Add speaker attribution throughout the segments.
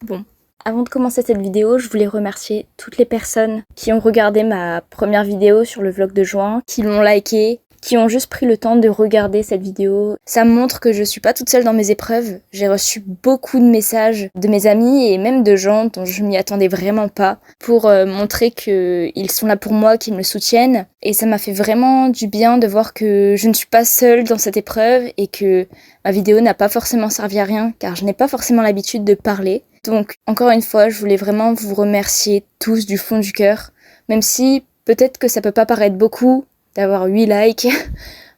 Speaker 1: Bon, avant de commencer cette vidéo, je voulais remercier toutes les personnes qui ont regardé ma première vidéo sur le vlog de juin, qui l'ont liké, qui ont juste pris le temps de regarder cette vidéo. Ça me montre que je suis pas toute seule dans mes épreuves. J'ai reçu beaucoup de messages de mes amis et même de gens dont je m'y attendais vraiment pas pour montrer qu'ils sont là pour moi, qu'ils me soutiennent. Et ça m'a fait vraiment du bien de voir que je ne suis pas seule dans cette épreuve et que ma vidéo n'a pas forcément servi à rien car je n'ai pas forcément l'habitude de parler. Donc, encore une fois, je voulais vraiment vous remercier tous du fond du cœur, même si peut-être que ça peut pas paraître beaucoup d'avoir 8 likes,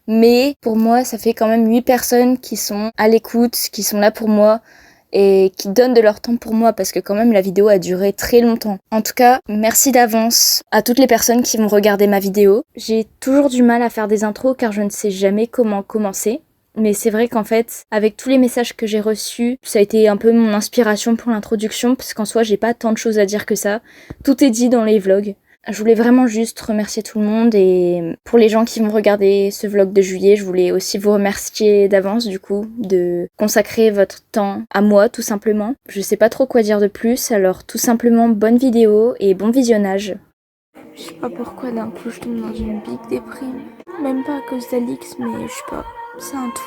Speaker 1: mais pour moi, ça fait quand même 8 personnes qui sont à l'écoute, qui sont là pour moi et qui donnent de leur temps pour moi parce que quand même la vidéo a duré très longtemps. En tout cas, merci d'avance à toutes les personnes qui vont regarder ma vidéo. J'ai toujours du mal à faire des intros car je ne sais jamais comment commencer. Mais c'est vrai qu'en fait, avec tous les messages que j'ai reçus, ça a été un peu mon inspiration pour l'introduction, parce qu'en soi, j'ai pas tant de choses à dire que ça. Tout est dit dans les vlogs. Je voulais vraiment juste remercier tout le monde, et pour les gens qui vont regarder ce vlog de juillet, je voulais aussi vous remercier d'avance, du coup, de consacrer votre temps à moi, tout simplement. Je sais pas trop quoi dire de plus, alors tout simplement, bonne vidéo et bon visionnage. Je sais pas pourquoi d'un coup je tombe dans une big déprime. Même pas à cause d'Alix, mais je sais pas. C'est un tout.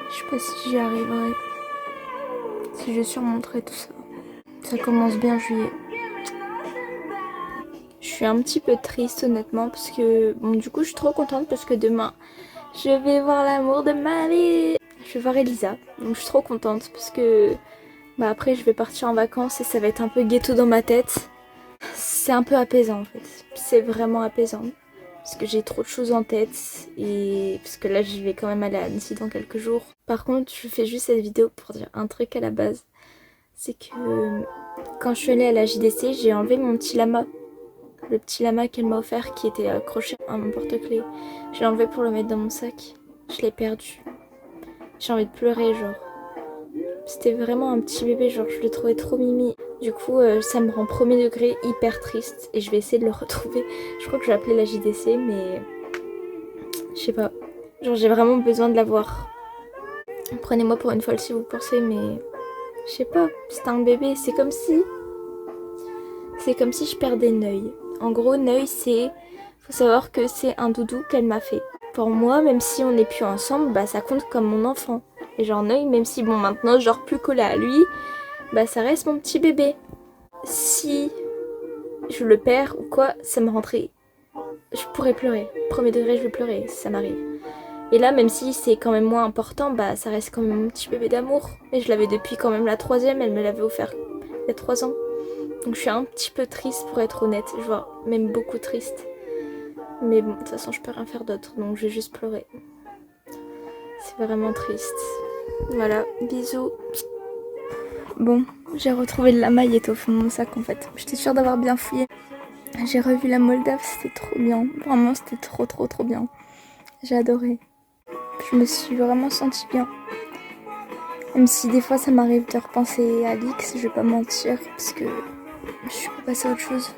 Speaker 1: Je sais pas si j'y arriverai. Si je surmonterai tout ça. Ça commence bien juillet. Je suis un petit peu triste honnêtement parce que... Bon, du coup je suis trop contente parce que demain je vais voir l'amour de ma vie. Je vais voir Elisa. Donc je suis trop contente parce que... Bah après je vais partir en vacances et ça va être un peu ghetto dans ma tête. C'est un peu apaisant en fait. C'est vraiment apaisant. Parce que j'ai trop de choses en tête et parce que là je vais quand même aller à Annecy dans quelques jours. Par contre je fais juste cette vidéo pour dire un truc à la base. C'est que quand je suis allée à la JDC, j'ai enlevé mon petit lama. Le petit lama qu'elle m'a offert qui était accroché à mon porte-clés. Je l'ai enlevé pour le mettre dans mon sac. Je l'ai perdu. J'ai envie de pleurer genre. C'était vraiment un petit bébé, genre je le trouvais trop mimi. Du coup ça me rend premier degré hyper triste et je vais essayer de le retrouver. Je crois que je vais appeler la JDC mais je sais pas. Genre j'ai vraiment besoin de l'avoir. Prenez-moi pour une folle si vous pensez mais je sais pas. C'est un bébé, c'est comme si je perdais Neuil. En gros Neuil c'est... Faut savoir que c'est un doudou qu'elle m'a fait. Pour moi même si on n'est plus ensemble bah ça compte comme mon enfant. Et genre Neuil, même si bon maintenant genre plus collé à lui, bah ça reste mon petit bébé. Si je le perds ou quoi, ça me rentrait. Je pourrais pleurer. Premier degré, je vais pleurer si ça m'arrive. Et là, même si c'est quand même moins important, bah ça reste quand même mon petit bébé d'amour. Et je l'avais depuis quand même la 3e, elle me l'avait offert il y a 3 ans. Donc je suis un petit peu triste pour être honnête, je vois même beaucoup triste. Mais bon, de toute façon je peux rien faire d'autre, donc je vais juste pleurer. C'est vraiment triste. Voilà, bisous. Bon, j'ai retrouvé le lama, il est au fond de mon sac en fait. J'étais sûre d'avoir bien fouillé. J'ai revu la Moldave, c'était trop bien. Vraiment, c'était trop bien. J'ai adoré. Je me suis vraiment sentie bien. Même si des fois ça m'arrive de repenser à Alix, je vais pas mentir, parce que je suis pas passée à autre chose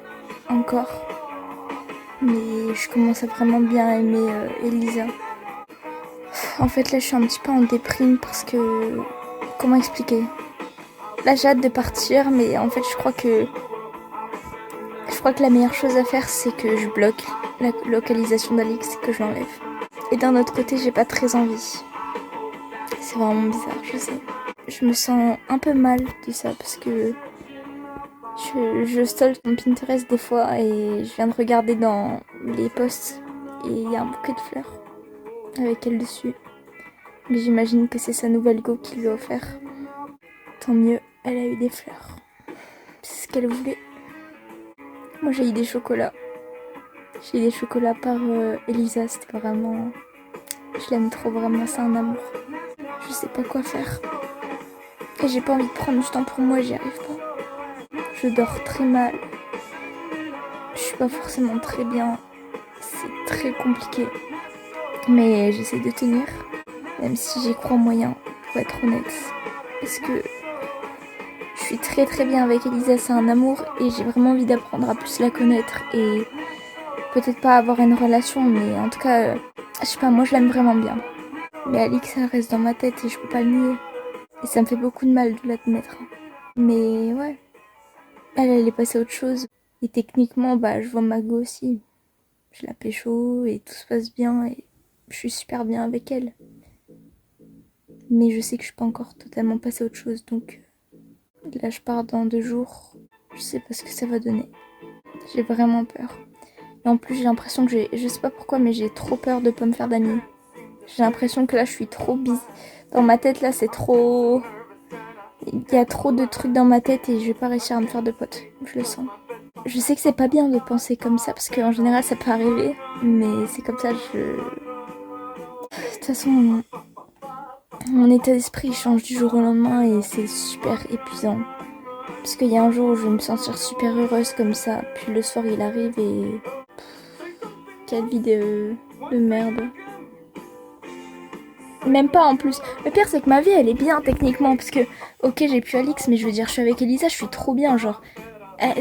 Speaker 1: encore. Mais je commence à vraiment bien aimer Elisa. En fait là je suis un petit peu en déprime parce que... Comment expliquer? Là j'ai hâte de partir mais en fait je crois que la meilleure chose à faire c'est que je bloque la localisation d'Alix et que je l'enlève. Et d'un autre côté j'ai pas très envie. C'est vraiment bizarre, je sais. Je me sens un peu mal de ça parce que je stalk mon Pinterest des fois et je viens de regarder dans les posts et il y a un bouquet de fleurs avec elle dessus. Mais j'imagine que c'est sa nouvelle go qui lui a offert. Tant mieux, elle a eu des fleurs. C'est ce qu'elle voulait. Moi j'ai eu des chocolats. J'ai eu des chocolats par Elisa, c'était vraiment... Je l'aime trop, vraiment, c'est un amour. Je sais pas quoi faire. Et j'ai pas envie de prendre du temps pour moi, j'y arrive pas. Je dors très mal. Je suis pas forcément très bien. C'est très compliqué. Mais j'essaie de tenir. Même si j'y crois moyen, pour être honnête. Parce que je suis très bien avec Elisa, c'est un amour. Et j'ai vraiment envie d'apprendre à plus la connaître. Et peut-être pas avoir une relation, mais en tout cas, je sais pas, moi je l'aime vraiment bien. Mais Alix, ça reste dans ma tête et je peux pas le nier. Et ça me fait beaucoup de mal de l'admettre. Mais ouais, elle est passée à autre chose. Et techniquement, bah, je vois ma go aussi. Je la pécho et tout se passe bien et je suis super bien avec elle. Mais je sais que je suis pas encore totalement passée à autre chose, donc là je pars dans 2 jours. Je sais pas ce que ça va donner. J'ai vraiment peur. Et en plus j'ai l'impression que je sais pas pourquoi, mais j'ai trop peur de pas me faire d'amis. J'ai l'impression que là je suis trop busy. Dans ma tête là c'est trop... Il y a trop de trucs dans ma tête et je vais pas réussir à me faire de potes. Je le sens. Je sais que c'est pas bien de penser comme ça parce qu'en général ça peut arriver. Mais c'est comme ça, De toute façon, mon état d'esprit change du jour au lendemain et c'est super épuisant. Parce qu'il y a un jour où je vais me sentir super heureuse comme ça, puis le soir il arrive et... Quelle vie de merde. Même pas en plus. Le pire c'est que ma vie elle est bien techniquement parce que... Ok j'ai plus Alix mais je veux dire je suis avec Elisa, je suis trop bien genre.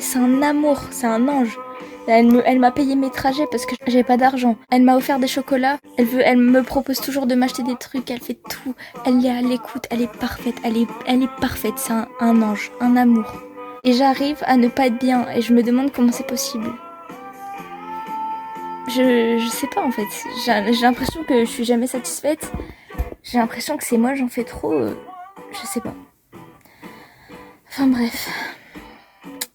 Speaker 1: C'est un amour, c'est un ange. Elle m'a payé mes trajets parce que j'avais pas d'argent. Elle m'a offert des chocolats. Elle me propose toujours de m'acheter des trucs. Elle fait tout. Elle est à l'écoute. Elle est parfaite. Elle est parfaite. C'est un ange, un amour. Et j'arrive à ne pas être bien. Et je me demande comment c'est possible. Je sais pas en fait. J'ai l'impression que je suis jamais satisfaite. J'ai l'impression que c'est moi, j'en fais trop. Je sais pas. Enfin bref.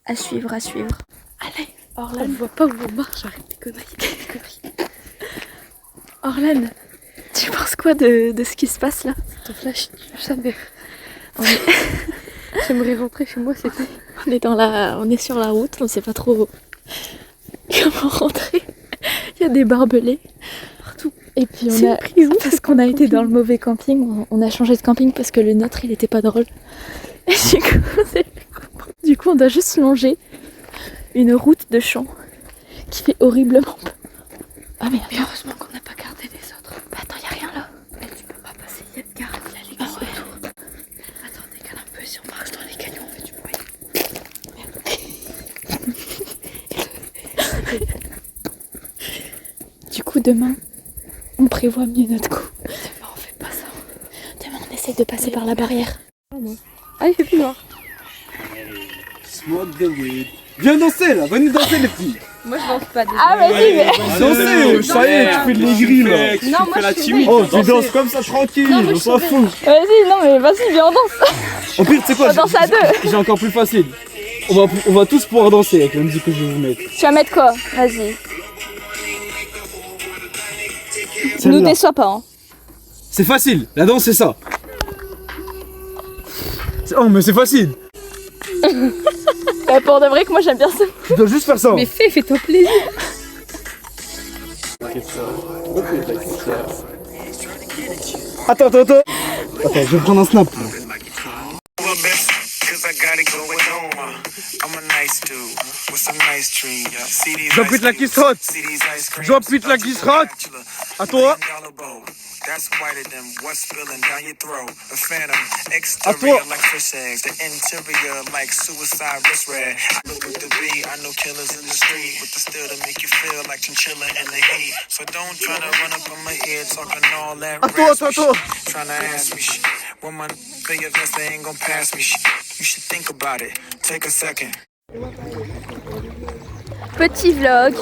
Speaker 1: À suivre, à suivre.
Speaker 2: Allez, Orlan, je vois pas où on marche, arrête tes conneries. Orlan, tu penses quoi de ce qui se passe là? Ton flash, jamais. J'aimerais rentrer chez moi, c'est tout. On est sur la route, on sait pas trop comment rentrer. Il y a des barbelés partout. Et puis parce qu'on a été dans le mauvais camping, on a changé de camping parce que le nôtre il était pas drôle. Et du coup on doit juste longer une route de champs qui fait horriblement peur. Ah mais heureusement qu'on n'a pas gardé les autres. Bah attends, y a rien là. Mais tu peux pas passer, y a une garde, il y a les autour. Attends, décale un peu, si on marche dans les canyons, on fait du bruit. Du coup demain, on prévoit mieux notre coup. Demain on fait pas ça. Demain on essaye de passer par la barrière. Ah il fait plus noir.
Speaker 3: Smoke the weed. Viens danser là, venez danser les filles.
Speaker 2: Moi je danse pas.
Speaker 1: Ah vas-y mais...
Speaker 3: Dansez, ça y est, tu fais de l'aigri là.
Speaker 2: Non moi je suis
Speaker 3: Oh tu danses comme ça tranquille, on s'en fout.
Speaker 1: Vas-y, non mais vas-y, viens on danse.
Speaker 3: Au pire tu sais quoi,
Speaker 1: On danse à deux.
Speaker 3: j'ai encore plus facile. On va tous pouvoir danser avec la musique que je vais vous mettre.
Speaker 1: Tu vas mettre quoi? Vas-y. Nous
Speaker 3: Celle-là.
Speaker 1: déçois pas hein.
Speaker 3: C'est facile, la danse c'est ça. Oh mais c'est facile.
Speaker 1: Pour de vrai que moi j'aime bien ça.
Speaker 3: Tu dois juste faire ça.
Speaker 2: Mais fais-toi plaisir.
Speaker 3: Attends, je vais prendre un snap. Drop it like it's hot. Drop it like it's hot. À toi. That's whiter than what's spilling down your throat. A phantom, exterior like fish eggs, the interior like suicide wrist red. Look at the beat, I know killers in the street with the still to make you feel like chinchilla in the heat. So don't try to run up on my ear talking all that raspy shit. Trying to ask me shit. When my big events, they ain't gonna pass me shit. You should think about it. Take a second.
Speaker 1: Petit vlog,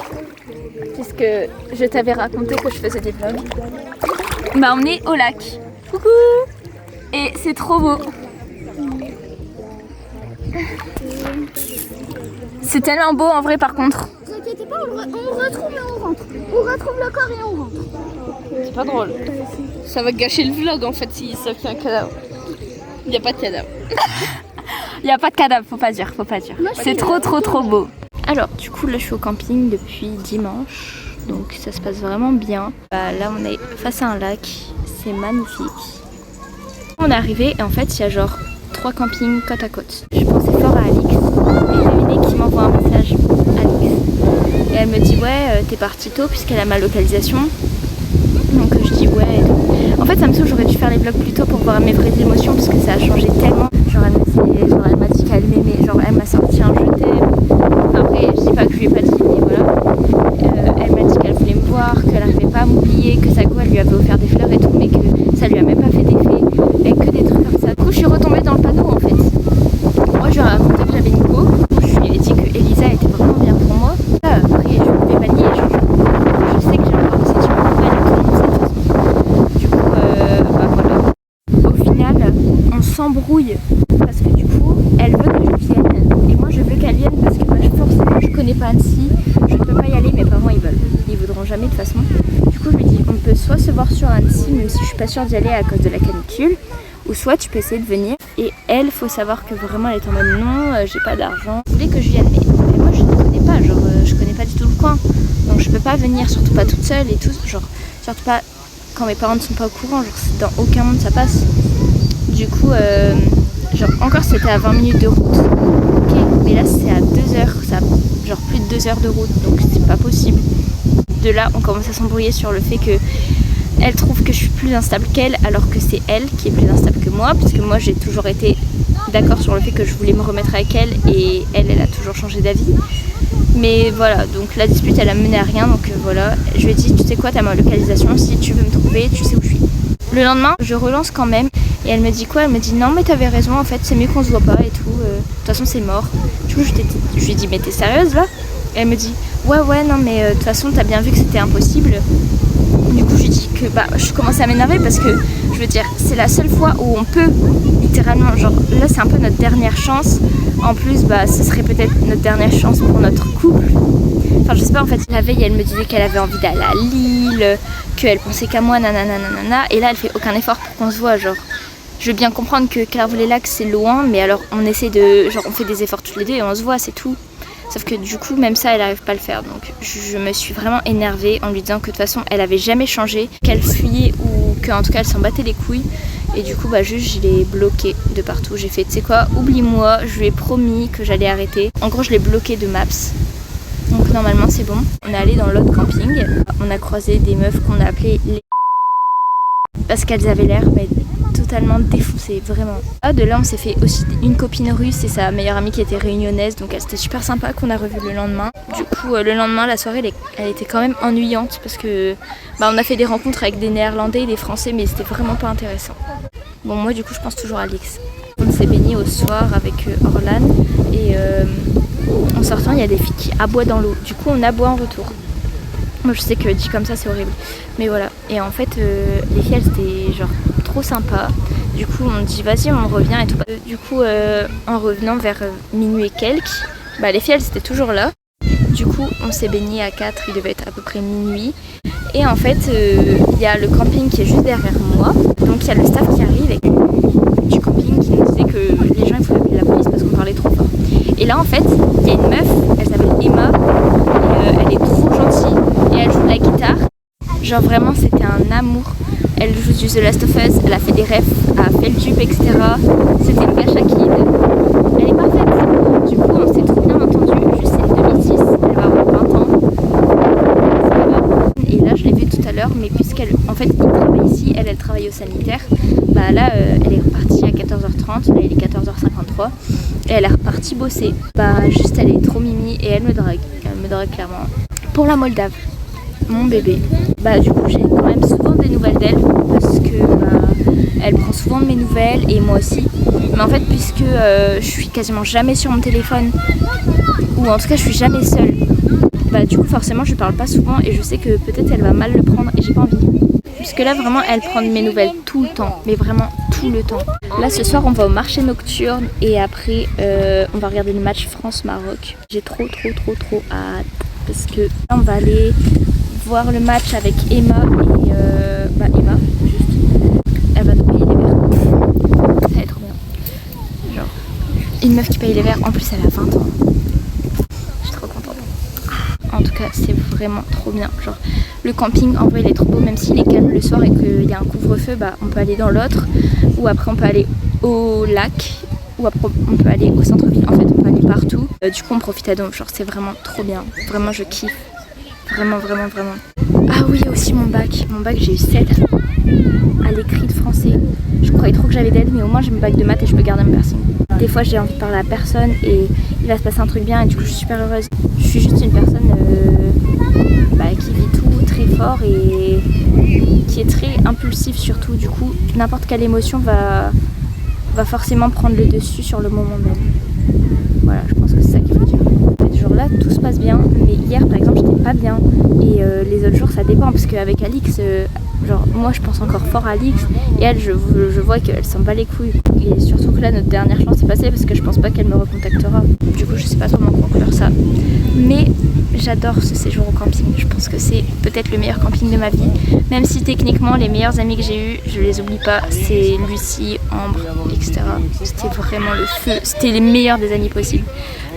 Speaker 1: puisque je t'avais raconté que je faisais des vlogs. On m'a emmené au lac. Coucou! Et c'est trop beau. C'est tellement beau en vrai par contre.
Speaker 4: Ne vous inquiétez pas, on retrouve et on rentre. On retrouve le corps et on rentre.
Speaker 2: C'est pas drôle. Ça va gâcher le vlog en fait s'il savent qu'il y a un cadavre. Il n'y a pas de cadavre.
Speaker 1: Il n'y a pas de cadavre, faut pas dire. C'est trop beau. Alors du coup là je suis au camping depuis dimanche. Donc ça se passe vraiment bien. Là on est face à un lac, c'est magnifique. On est arrivé et en fait il y a genre 3 campings côte à côte. Je pensais fort à Alix et il y a une qui m'envoie un message, Alix. Et elle me dit ouais t'es partie tôt puisqu'elle a ma localisation. Donc je dis ouais. En fait ça me saoule, j'aurais dû faire les vlogs plus tôt pour voir mes vraies émotions parce que ça a changé tellement. Genre elle m'a dit qu'elle m'aimait, genre elle m'a sorti un je t'aime. Après je dis pas que je lui ai pas dit mais voilà. Elle m'a dit qu'elle voulait me voir, qu'elle n'arrivait pas à m'oublier, que sa go elle lui avait offert des fleurs et tout, mais que ça lui a même pas fait d'effet, et que des trucs comme ça. Du coup je suis retombée dans le panneau en fait. Moi je lui ai raconté que j'avais une go. Je lui ai dit que Elisa était vraiment bien pour moi. Là, après, je ne vais pas nier, genre, je sais que j'ai encore des sentiments pour elle et tout le monde sait de toute façon. Du coup, bah voilà. Au final, on s'embrouille parce que du coup, elle veut que je vienne et moi je veux qu'elle vienne parce que bah, forcément je connais pas Annecy, je ne peux pas y aller, mes parents ils veulent. Ils voudront jamais de toute façon. Du coup, je lui dis on peut soit se voir sur Annecy, même si je suis pas sûre d'y aller à cause de la canicule, ou soit tu peux essayer de venir. Et elle, faut savoir que vraiment elle est en mode non, j'ai pas d'argent. Je voulais que je vienne, mais moi je ne connais pas, genre je connais pas du tout le coin, donc je peux pas venir, surtout pas toute seule et tout, genre surtout pas quand mes parents ne sont pas au courant, genre dans aucun monde ça passe. Du coup, genre encore c'était à 20 minutes de route, ok, mais là c'est à 2 heures, ça a genre plus de 2 heures de route, donc c'est pas possible. De là on commence à s'embrouiller sur le fait que elle trouve que je suis plus instable qu'elle, alors que c'est elle qui est plus instable que moi, puisque moi j'ai toujours été d'accord sur le fait que je voulais me remettre avec elle, et elle a toujours changé d'avis. Mais voilà, donc la dispute elle a mené à rien, donc voilà, je lui ai dit tu sais quoi, t'as ma localisation, si tu veux me trouver, tu sais où je suis. Le lendemain, je relance quand même, et elle me dit quoi? Elle me dit non mais t'avais raison, en fait c'est mieux qu'on se voit pas et tout, de toute façon c'est mort. Du coup je lui ai dit mais t'es sérieuse là? Et elle me dit ouais non mais de toute façon t'as bien vu que c'était impossible. Du coup je lui dis que bah je commence à m'énerver parce que je veux dire c'est la seule fois où on peut littéralement, genre là c'est un peu notre dernière chance. En plus bah ce serait peut-être notre dernière chance pour notre couple. Enfin je sais pas, en fait la veille elle me disait qu'elle avait envie d'aller à Lille, qu'elle pensait qu'à moi, nanana, et là elle fait aucun effort pour qu'on se voit, genre. Je veux bien comprendre que Clairvaux-les-Lacs c'est loin, mais alors on essaie de, genre on fait des efforts tous les deux et on se voit, c'est tout. Sauf que du coup même ça elle arrive pas à le faire, donc je me suis vraiment énervée en lui disant que de toute façon elle avait jamais changé, qu'elle fuyait ou qu'en tout cas elle s'en battait les couilles. Et du coup bah juste je l'ai bloqué de partout, j'ai fait tu sais quoi, oublie-moi, je lui ai promis que j'allais arrêter. En gros je l'ai bloqué de Maps. Donc normalement c'est bon. On est allé dans l'autre camping, on a croisé des meufs qu'on a appelées les parce qu'elles avaient l'air totalement défoncées, vraiment. De là on s'est fait aussi une copine russe et sa meilleure amie qui était réunionnaise, donc elle c'était super sympa qu'on a revu le lendemain. Du coup le lendemain la soirée elle était quand même ennuyante parce que bah, on a fait des rencontres avec des néerlandais et des français, mais c'était vraiment pas intéressant. Bon moi du coup je pense toujours à Alix. On s'est baigné au soir avec Orlan et en sortant il y a des filles qui aboient dans l'eau, du coup on aboie en retour. Moi je sais que dit comme ça c'est horrible, mais voilà. Et en fait les filles elles étaient genre trop sympas, du coup on dit vas-y on revient et tout. Du coup en revenant vers minuit et quelques, bah les filles elles étaient toujours là. Du coup on s'est baigné à 4, il devait être à peu près minuit. Et en fait il y a le camping qui est juste derrière moi, donc il y a le staff qui arrive avec du camping qui nous disait que les gens il faut appeler la police parce qu'on parlait trop fort. Et là en fait il y a une meuf, elle s'appelle Emma, et elle est trop gentille et elle joue de la guitare. Genre vraiment c'était un amour. Elle joue du The Last of Us, elle a fait des refs à Feldup, etc. C'était une gacha kid. Elle est parfaite. Du coup on s'est trop bien entendu, juste c'est une 2006, elle va avoir 20 ans. Et là je l'ai vue tout à l'heure, mais puisqu'elle en fait il travaille ici, elle travaille au sanitaire, bah là elle est repartie à 14h30, là il est 14h53 et elle est repartie bosser. Bah juste elle est trop mimi et elle me drague clairement. Pour la Moldave, mon bébé, bah du coup j'ai quand même souvent des nouvelles d'elle parce que bah, elle prend souvent de mes nouvelles et moi aussi. Mais en fait puisque je suis quasiment jamais sur mon téléphone, ou en tout cas je suis jamais seule, bah du coup forcément je lui parle pas souvent et je sais que peut-être elle va mal le prendre et j'ai pas envie. Puisque là vraiment elle prend de mes nouvelles tout le temps, mais vraiment tout le temps. Là ce soir on va au marché nocturne et après on va regarder le match France-Maroc. J'ai trop hâte parce que là on va aller voir le match avec Emma et Emma juste. Elle va nous payer les verres. Ça va être trop bien. Genre une meuf qui paye les verres, en plus elle a 20 ans. Je suis trop contente. En tout cas c'est vraiment trop bien. Genre le camping en vrai il est trop beau, même s'il est calme le soir et qu'il y a un couvre-feu, bah on peut aller dans l'autre, ou après on peut aller au lac, ou après on peut aller au centre-ville, en fait on peut aller partout. Du coup on profite à donf, genre c'est vraiment trop bien, vraiment je kiffe, vraiment. Ah oui aussi mon bac j'ai eu 7 à l'écrit de français. Je croyais trop que j'avais d'aide, mais au moins j'ai mon bac de maths et je peux garder mon piercing. Des fois j'ai envie de parler à personne et il va se passer un truc bien et du coup je suis super heureuse. Je suis juste une personne qui vit tout très fort et qui est très impulsive surtout. Du coup n'importe quelle émotion va forcément prendre le dessus sur le moment même. bien, mais hier par exemple j'étais pas bien. Et les autres jours ça dépend parce qu'avec Alix, genre moi je pense encore fort à Alix et elle je vois qu'elle s'en bat les couilles. Et surtout que là notre dernière chance est passée parce que je pense pas qu'elle me recontactera. Du coup je sais pas comment conclure ça. Mais j'adore ce séjour au camping, je pense que c'est peut-être le meilleur camping de ma vie. Même si techniquement les meilleurs amis que j'ai eus, je les oublie pas, c'est Lucie, Ambre, etc. C'était vraiment le feu, c'était les meilleurs des amis possibles.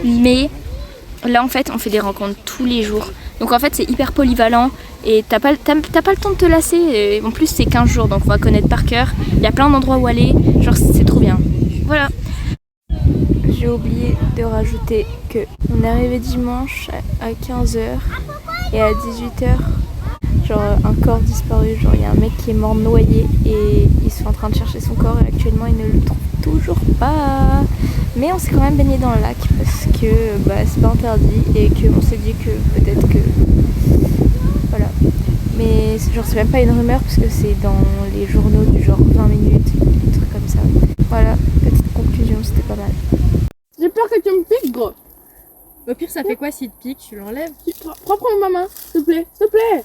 Speaker 1: Mais là en fait on fait des rencontres tous les jours. Donc en fait c'est hyper polyvalent et t'as pas le temps de te lasser. Et en plus c'est 15 jours donc on va connaître par cœur. Il y a plein d'endroits où aller, genre c'est trop bien. Voilà. J'ai oublié de rajouter que on est arrivé dimanche à 15h et à 18h, genre un corps disparu, genre il y a un mec qui est mort noyé et ils sont en train de chercher son corps et actuellement ils ne le trouvent toujours pas. Mais on s'est quand même baigné dans le lac parce que c'est pas interdit et qu'on s'est dit que peut-être que... Voilà. Mais genre c'est même pas une rumeur parce que c'est dans les journaux du genre 20 minutes, des trucs comme ça. Voilà, petite conclusion, c'était pas mal.
Speaker 2: J'ai peur que tu me piques, gros.
Speaker 5: Au pire, ça fait quoi s'il te pique? Tu l'enlèves?
Speaker 2: Prends ma main, s'il te plaît, s'il te plaît.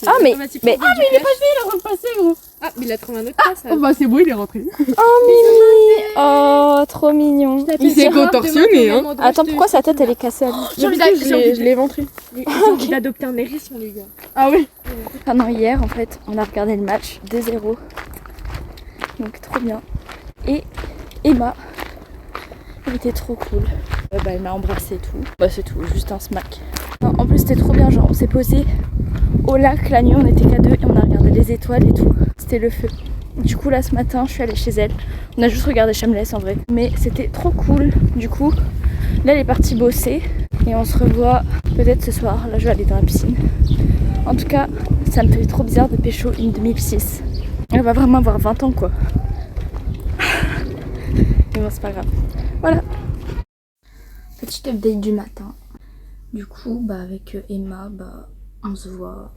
Speaker 1: Ah mais
Speaker 2: il est passé, il est repassé, gros.
Speaker 5: Ah, mais il a trouvé un autre place.
Speaker 2: Oh bah c'est bon, il est rentré.
Speaker 1: Oh Mimi. Oh trop mignon.
Speaker 5: Il s'est contorsionné, hein.
Speaker 1: Attends, pourquoi sa tête elle est cassée?
Speaker 2: Je l'ai ventré.
Speaker 5: Il a envie d'adopter un hérisson, les gars.
Speaker 2: Ah oui.
Speaker 1: Pendant hier en fait on a regardé le match 2-0. Donc trop bien. Et Emma, elle était trop cool. Elle m'a embrassé et tout. C'est tout, juste un smack. Non, en plus c'était trop bien, genre on s'est posé au lac la nuit, on était qu'à deux et on a regardé les étoiles et tout. C'était le feu. Du coup là ce matin je suis allée chez elle. On a juste regardé Shameless en vrai. Mais c'était trop cool. Du coup là elle est partie bosser. Et on se revoit peut-être ce soir. Là je vais aller dans la piscine. En tout cas ça me fait trop bizarre de pécho une 2006. Elle va vraiment avoir 20 ans quoi. Mais bon c'est pas grave. Voilà. Petit update du matin. Du coup avec Emma on se voit.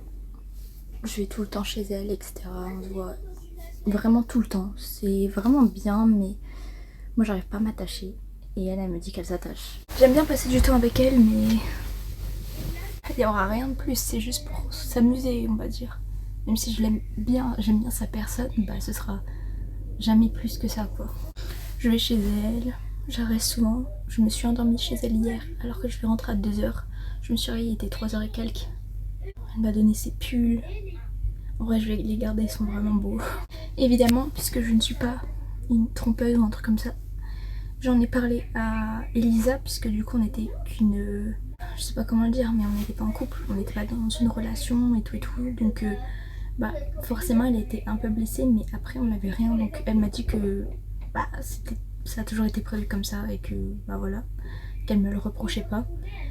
Speaker 1: Je vais tout le temps chez elle, etc. On se voit vraiment tout le temps. C'est vraiment bien mais moi j'arrive pas à m'attacher. Et elle me dit qu'elle s'attache. J'aime bien passer du temps avec elle mais il n'y aura rien de plus. C'est juste pour s'amuser on va dire. Même si je l'aime bien, j'aime bien sa personne, ce sera jamais plus que ça quoi. Je vais chez elle, je reste souvent. Je me suis endormie chez elle hier alors que je vais rentrer à 2h. Je me suis réveillée, il était 3h et quelques. Elle m'a donné ses pulls. En vrai je vais les garder, ils sont vraiment beaux. Évidemment, puisque je ne suis pas une trompeuse ou un truc comme ça, j'en ai parlé à Elisa puisque du coup on était qu'une... Je sais pas comment le dire mais on n'était pas en couple, on n'était pas dans une relation et tout. Donc forcément elle a été un peu blessée mais après on n'avait rien. Donc elle m'a dit que ça a toujours été prévu comme ça et que voilà, qu'elle me le reprochait pas.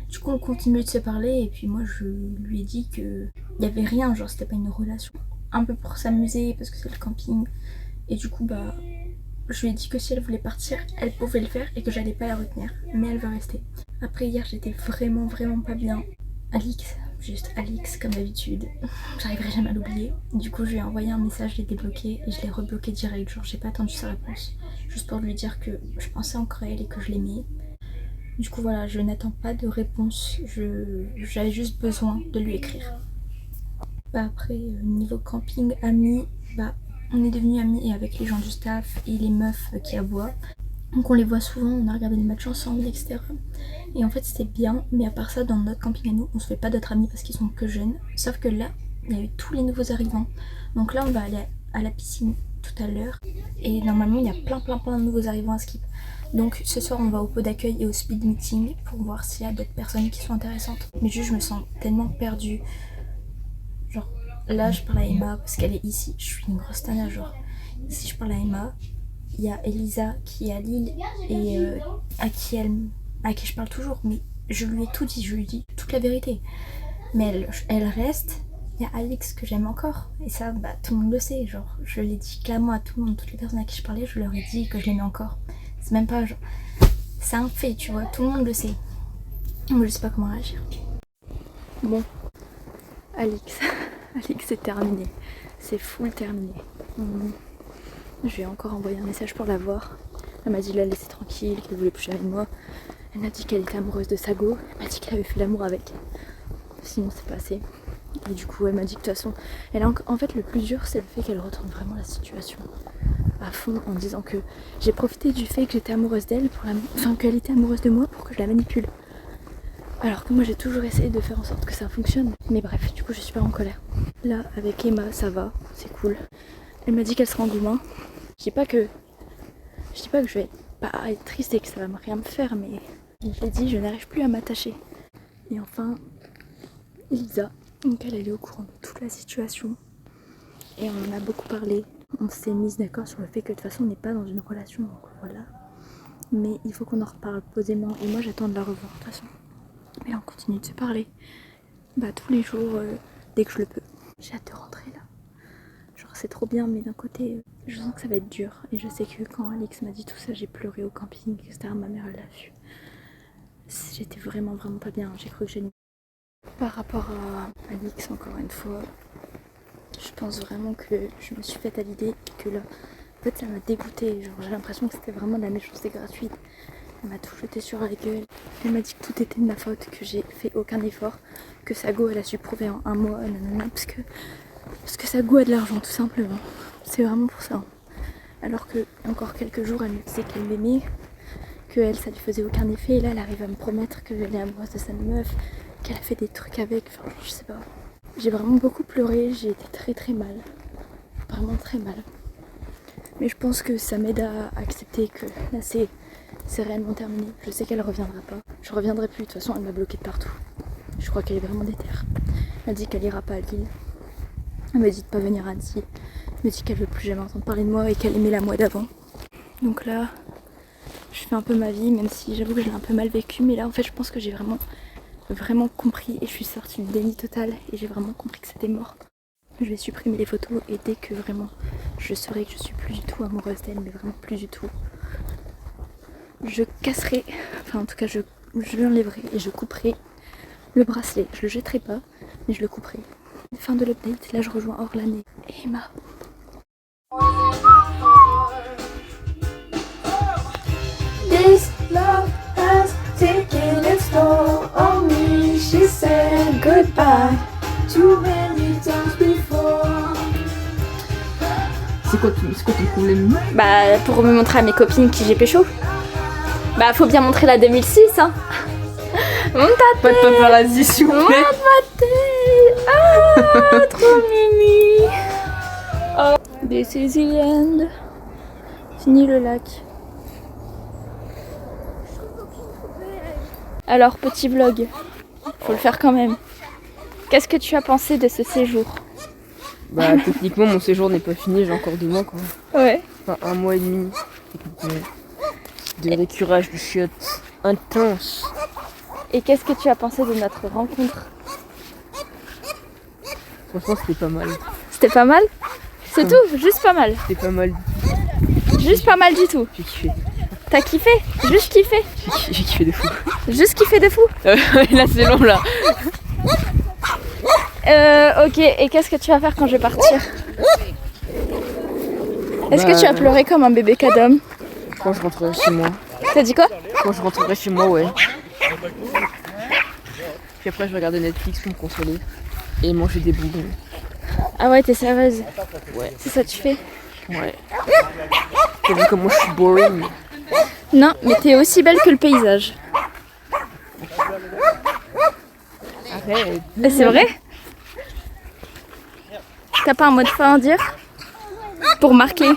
Speaker 1: Du coup on continue de se parler et puis moi je lui ai dit que il y avait rien, genre c'était pas une relation, un peu pour s'amuser parce que c'est le camping. Et du coup je lui ai dit que si elle voulait partir elle pouvait le faire et que j'allais pas la retenir mais elle veut rester. Après hier j'étais vraiment pas bien. Alix, juste Alix comme d'habitude, j'arriverai jamais à l'oublier. Du coup je lui ai envoyé un message, je l'ai débloqué et je l'ai rebloqué direct, genre j'ai pas attendu sa réponse. Juste pour lui dire que je pensais encore à elle et que je l'aimais. Du coup voilà, je n'attends pas de réponse, j'avais juste besoin de lui écrire. Après niveau camping, amis, on est devenus amis et avec les gens du staff et les meufs qui aboient. Donc on les voit souvent, on a regardé les matchs ensemble, etc. Et en fait c'était bien, mais à part ça dans notre camping à nous, on se fait pas d'autres amis parce qu'ils sont que jeunes. Sauf que là, il y a eu tous les nouveaux arrivants. Donc là on va aller à la piscine tout à l'heure. Et normalement il y a plein de nouveaux arrivants à Skip. Donc ce soir on va au pot d'accueil et au speed meeting pour voir s'il y a d'autres personnes qui sont intéressantes. Mais juste je me sens tellement perdue. Genre là je parle à Emma parce qu'elle est ici, je suis une grosse tana genre. Si je parle à Emma, il y a Elisa qui est à Lille et à qui je parle toujours, mais je lui ai tout dit, je lui dis toute la vérité. Mais elle reste. Il y a Alix que j'aime encore et ça tout le monde le sait, genre je l'ai dit clairement à tout le monde, toutes les personnes à qui je parlais, je leur ai dit que je l'aimais encore. C'est même pas genre, c'est un fait tu vois, tout le monde le sait. Moi je sais pas comment réagir. Bon, Alix c'est terminé, c'est full terminé. Je lui ai encore envoyé un message pour la voir. Elle m'a dit de la laisser tranquille, qu'elle voulait plus avec moi.
Speaker 2: Elle m'a dit qu'elle était amoureuse de Sago. Elle m'a dit qu'elle avait fait l'amour avec. Sinon c'est pas assez. Et du coup elle m'a dit que de toute façon, en fait le plus dur c'est le fait qu'elle retourne vraiment la situation à fond en disant que j'ai profité du fait que j'étais amoureuse d'elle, enfin qu'elle était amoureuse de moi pour que je la manipule. Alors que moi j'ai toujours essayé de faire en sorte que ça fonctionne. Mais bref, du coup je suis pas en colère. Là avec Emma ça va, c'est cool. Elle m'a dit qu'elle sera en gourmand. Je dis pas que je vais pas être triste et que ça va rien me faire, mais je l'ai dit, je n'arrive plus à m'attacher. Et enfin, Elisa, donc elle est au courant de toute la situation. Et on en a beaucoup parlé. On s'est mis d'accord sur le fait que de toute façon on n'est pas dans une relation, donc voilà. Mais il faut qu'on en reparle posément. Et moi j'attends de la revoir de toute façon. Mais là on continue de se parler. Bah tous les jours, dès que je le peux. J'ai hâte de rentrer là. Genre c'est trop bien, mais d'un côté, je sens que ça va être dur. Et je sais que quand Alix m'a dit tout ça, j'ai pleuré au camping, etc. Ma mère elle l'a vu. J'étais vraiment pas bien. J'ai cru que j'allais... Par rapport à Alix, encore une fois, je pense vraiment que je me suis faite à l'idée et que là, en fait ça m'a dégoûtée. Genre j'ai l'impression que c'était vraiment de la méchanceté gratuite. Elle m'a tout jeté sur la gueule. Elle m'a dit que tout était de ma faute, que j'ai fait aucun effort, que Sago elle a su prouver en un mois, nanana, parce que Sago a de l'argent tout simplement. C'est vraiment pour ça. Alors que encore quelques jours elle me disait qu'elle m'aimait, que elle ça lui faisait aucun effet, et là elle arrive à me promettre qu'elle est amoureuse de sa meuf, qu'elle a fait des trucs avec, enfin je sais pas. J'ai vraiment beaucoup pleuré, j'ai été très mal. Vraiment très mal. Mais je pense que ça m'aide à accepter que là c'est réellement terminé. Je sais qu'elle reviendra pas. Je reviendrai plus, de toute façon elle m'a bloquée de partout. Je crois qu'elle est vraiment déter. Elle m'a dit qu'elle ira pas à Lille. Elle m'a dit de pas venir à Annecy. Elle m'a dit qu'elle veut plus jamais entendre parler de moi et qu'elle aimait la moi d'avant. Donc là, je fais un peu ma vie, même si j'avoue que je l'ai un peu mal vécu. Mais là en fait je pense que j'ai vraiment compris et je suis sortie du déni total et j'ai vraiment compris que c'était mort. Je vais supprimer les photos et dès que vraiment je saurai que je suis plus du tout amoureuse d'elle, mais vraiment plus du tout, je casserai, enfin en tout cas je l'enlèverai et je couperai le bracelet. Je le jetterai pas, mais je le couperai. Fin de l'update, là je rejoins Orlan et Emma.
Speaker 6: This love has taken its toll on me. She said goodbye too many times before.
Speaker 7: C'est quoi ton problème?
Speaker 1: Bah pour me montrer à mes copines qui j'ai pécho. Bah faut bien montrer la 2006 hein. Monte ta
Speaker 7: Pas de paparazzi s'il vous plaît.
Speaker 1: monte ma tête. Ah trop mimi. Oh, this is the end. Fini le lac. Alors petit vlog, faut le faire quand même. Qu'est-ce que tu as pensé de ce séjour?
Speaker 7: Bah techniquement mon séjour n'est pas fini, j'ai encore 2 mois quoi.
Speaker 1: Ouais.
Speaker 7: Enfin 1 mois et demi. De récurage de chiottes intense.
Speaker 1: Et qu'est-ce que tu as pensé de notre rencontre?
Speaker 7: Franchement c'était pas mal.
Speaker 1: C'était pas mal? C'est tout? Juste pas mal?
Speaker 7: C'était pas mal.
Speaker 1: Juste pas mal du tout?
Speaker 7: J'ai kiffé.
Speaker 1: T'as kiffé? Juste kiffé?
Speaker 7: J'ai kiffé de fou.
Speaker 1: Juste kiffé de fou?
Speaker 7: Là c'est long là.
Speaker 1: Ok, et qu'est-ce que tu vas faire quand je vais partir? Est-ce que tu vas pleurer comme un bébé cadom?
Speaker 7: Quand je rentrerai chez moi.
Speaker 1: T'as dit quoi?
Speaker 7: Quand je rentrerai chez moi, ouais. Puis après je vais regarder Netflix pour me consoler. Et manger des bonbons.
Speaker 1: Ah ouais, t'es sérieuse?
Speaker 7: Ouais.
Speaker 1: C'est ça que tu fais?
Speaker 7: Ouais. T'as vu comment je suis boring?
Speaker 1: Non, mais t'es aussi belle que le paysage.
Speaker 7: Arrête.
Speaker 1: C'est vrai? T'as pas un mot de fin à dire? Pour marquer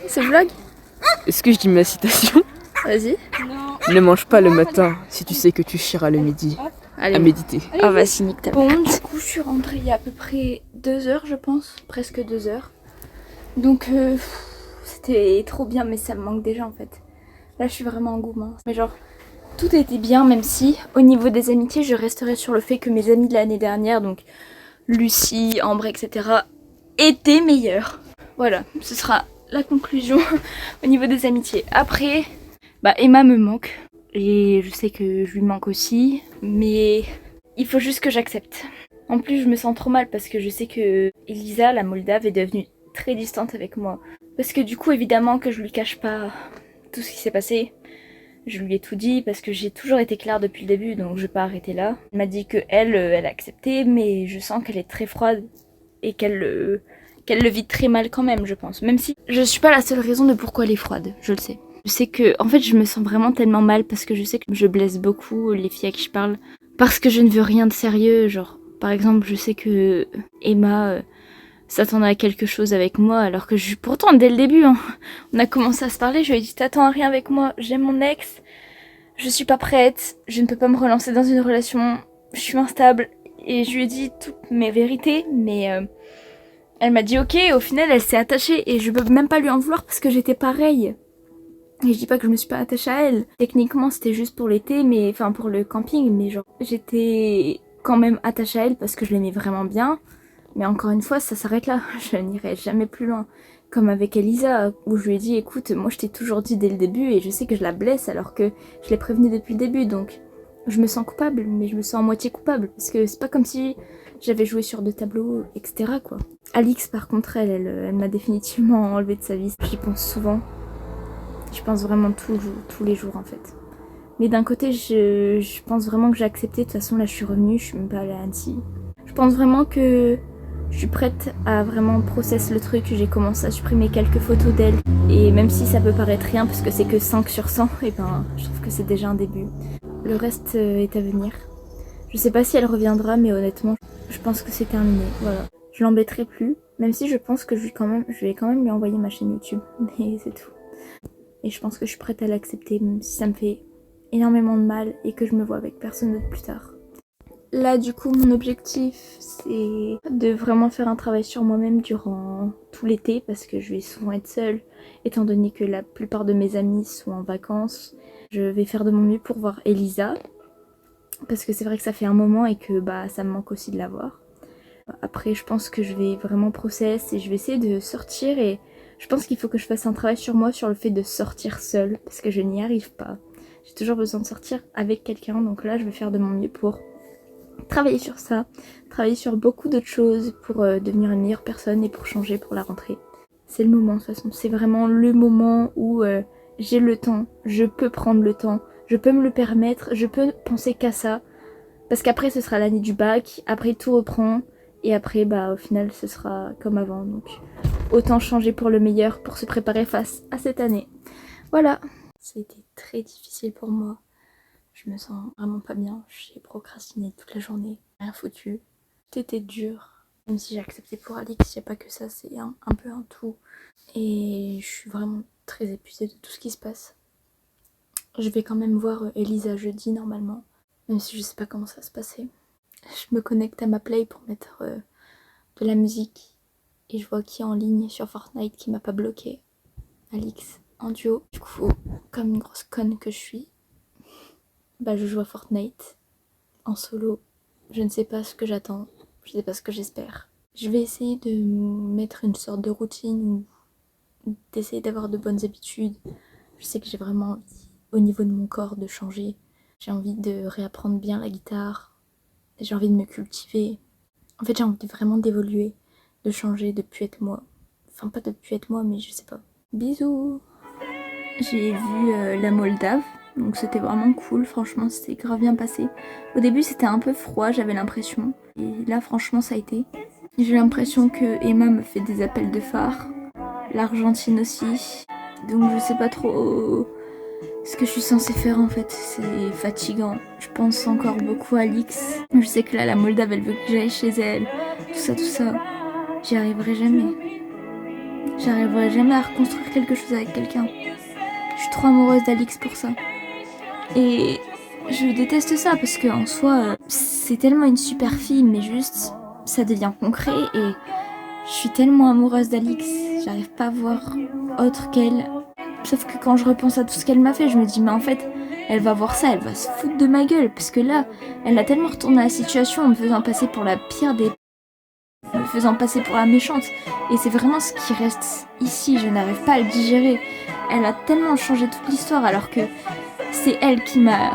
Speaker 1: ce vlog?
Speaker 7: Est-ce que je dis ma citation?
Speaker 1: Vas-y.
Speaker 7: Ne mange pas le matin si tu sais que tu chieras le midi.
Speaker 1: Allez.
Speaker 7: À méditer.
Speaker 1: Ah vas-y, nique ta Bon, du coup, je suis rentrée il y a à peu près 2 heures, je pense. Presque 2 heures. Donc, c'était trop bien, mais ça me manque déjà, en fait. Là, je suis vraiment en gourmand. Mais genre, tout était bien, même si, au niveau des amitiés, je resterai sur le fait que mes amis de l'année dernière, donc Lucie, Ambre, etc., étaient meilleurs. Voilà, ce sera la conclusion au niveau des amitiés. Après, bah, Emma me manque. Et je sais que je lui manque aussi, mais il faut juste que j'accepte. En plus, je me sens trop mal parce que je sais que Elisa, la Moldave, est devenue très distante avec moi. Parce que du coup, évidemment que je lui cache pas tout ce qui s'est passé. Je lui ai tout dit parce que j'ai toujours été claire depuis le début, donc je vais pas arrêter là. Elle m'a dit que elle a accepté, mais je sens qu'elle est très froide et qu'elle le vit très mal quand même, je pense. Même si je suis pas la seule raison de pourquoi elle est froide, je le sais. Je sais que, en fait, je me sens vraiment tellement mal parce que je sais que je blesse beaucoup les filles à qui je parle. Parce que je ne veux rien de sérieux, genre, par exemple, je sais que Emma s'attendait à quelque chose avec moi, alors que pourtant, dès le début, hein, on a commencé à se parler, je lui ai dit, t'attends à rien avec moi, j'aime mon ex, je suis pas prête, je ne peux pas me relancer dans une relation, je suis instable. Et je lui ai dit toutes mes vérités, mais elle m'a dit ok, au final, elle s'est attachée, et je peux même pas lui en vouloir parce que j'étais pareille. Et je dis pas que je me suis pas attachée à elle. Techniquement, c'était juste pour l'été, mais enfin pour le camping, mais genre j'étais quand même attachée à elle parce que je l'aimais vraiment bien. Mais encore une fois, ça s'arrête là. Je n'irai jamais plus loin. Comme avec Elisa, où je lui ai dit écoute, moi je t'ai toujours dit dès le début et je sais que je la blesse alors que je l'ai prévenue depuis le début, donc je me sens coupable, mais je me sens à moitié coupable parce que c'est pas comme si j'avais joué sur 2 tableaux, etc. quoi. Alix, par contre, elle m'a définitivement enlevé de sa vie. J'y pense souvent. Je pense vraiment tous les jours en fait. Mais d'un côté, je pense vraiment que j'ai accepté. De toute façon, là, je suis revenue, je suis même pas allée à Annecy. Je pense vraiment que je suis prête à vraiment process le truc. J'ai commencé à supprimer quelques photos d'elle. Et même si ça peut paraître rien, parce que c'est que 5 sur 100, et ben, je trouve que c'est déjà un début. Le reste est à venir. Je sais pas si elle reviendra, mais honnêtement, je pense que c'est terminé. Voilà. Je l'embêterai plus, même si je pense que je vais quand même lui envoyer ma chaîne YouTube. Mais c'est tout. Et je pense que je suis prête à l'accepter, même si ça me fait énormément de mal et que je me vois avec personne d'autre plus tard. Là, du coup, mon objectif, c'est de vraiment faire un travail sur moi-même durant tout l'été, parce que je vais souvent être seule, étant donné que la plupart de mes amis sont en vacances. Je vais faire de mon mieux pour voir Elisa, parce que c'est vrai que ça fait un moment et que bah ça me manque aussi de la voir. Après, je pense que je vais vraiment process et je vais essayer de sortir, et je pense qu'il faut que je fasse un travail sur moi, sur le fait de sortir seule, parce que je n'y arrive pas. J'ai toujours besoin de sortir avec quelqu'un, donc là je vais faire de mon mieux pour travailler sur ça, travailler sur beaucoup d'autres choses pour devenir une meilleure personne et pour changer pour la rentrée. C'est le moment de toute façon, c'est vraiment le moment où j'ai le temps, je peux prendre le temps, je peux me le permettre, je peux penser qu'à ça, parce qu'après ce sera l'année du bac, après tout reprend, et après bah au final ce sera comme avant, donc autant changer pour le meilleur pour se préparer face à cette année. Voilà. Ça a été très difficile pour moi. Je me sens vraiment pas bien. J'ai procrastiné toute la journée. Rien foutu. C'était dur. Même si j'ai accepté pour Alix, il n'y a pas que ça, c'est un peu un tout. Et je suis vraiment très épuisée de tout ce qui se passe. Je vais quand même voir Elisa jeudi normalement. Même si je sais pas comment ça va se passer. Je me connecte à ma play pour mettre de la musique. Et je vois qui est en ligne sur Fortnite qui m'a pas bloqué. Alix en duo. Du coup, comme une grosse conne que je suis, bah je joue à Fortnite en solo. Je ne sais pas ce que j'attends, je ne sais pas ce que j'espère. Je vais essayer de mettre une sorte de routine ou d'essayer d'avoir de bonnes habitudes. Je sais que j'ai vraiment envie, au niveau de mon corps, de changer. J'ai envie de réapprendre bien la guitare. J'ai envie de me cultiver. En fait, j'ai envie vraiment d'évoluer, de changer, de plus être moi. Enfin, pas de plus être moi, mais je sais pas. Bisous! J'ai vu la Moldave, donc c'était vraiment cool, franchement c'était grave bien passé. Au début c'était un peu froid, j'avais l'impression, et là franchement ça a été. J'ai l'impression que Emma me fait des appels de phare, l'Argentine aussi, donc je sais pas trop ce que je suis censée faire en fait, c'est fatigant. Je pense encore beaucoup à Alix, je sais que là la Moldave elle veut que j'aille chez elle, tout ça, j'y arriverai jamais. J'arriverai jamais à reconstruire quelque chose avec quelqu'un. Je suis trop amoureuse d'Alix pour ça. Et je déteste ça parce qu'en soi, c'est tellement une super fille, mais juste, ça devient concret et je suis tellement amoureuse d'Alix, j'arrive pas à voir autre qu'elle. Sauf que quand je repense à tout ce qu'elle m'a fait, je me dis, mais en fait, elle va voir ça, elle va se foutre de ma gueule. Parce que là, elle a tellement retourné la situation en me faisant passer pour la pire des... me faisant passer pour la méchante. Et c'est vraiment ce qui reste ici, je n'arrive pas à le digérer. Elle a tellement changé toute l'histoire alors que c'est elle qui m'a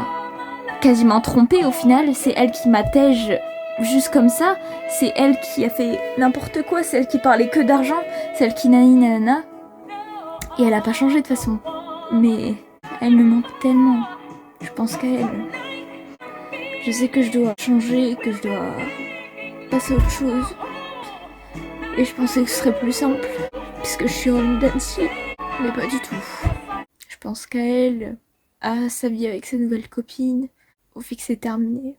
Speaker 1: quasiment trompée au final. C'est elle qui m'a tège juste comme ça. C'est elle qui a fait n'importe quoi. C'est elle qui parlait que d'argent. C'est elle qui nanana. Et elle a pas changé de toute façon. Mais Elle me manque tellement. Je pense qu'à elle. Je sais que je dois changer, que je dois passer à autre chose. Et je pensais que ce serait plus simple, puisque je suis en Dancy, mais pas du tout. Je pense qu'à elle, à sa vie avec sa nouvelle copine, au fait que c'est terminé,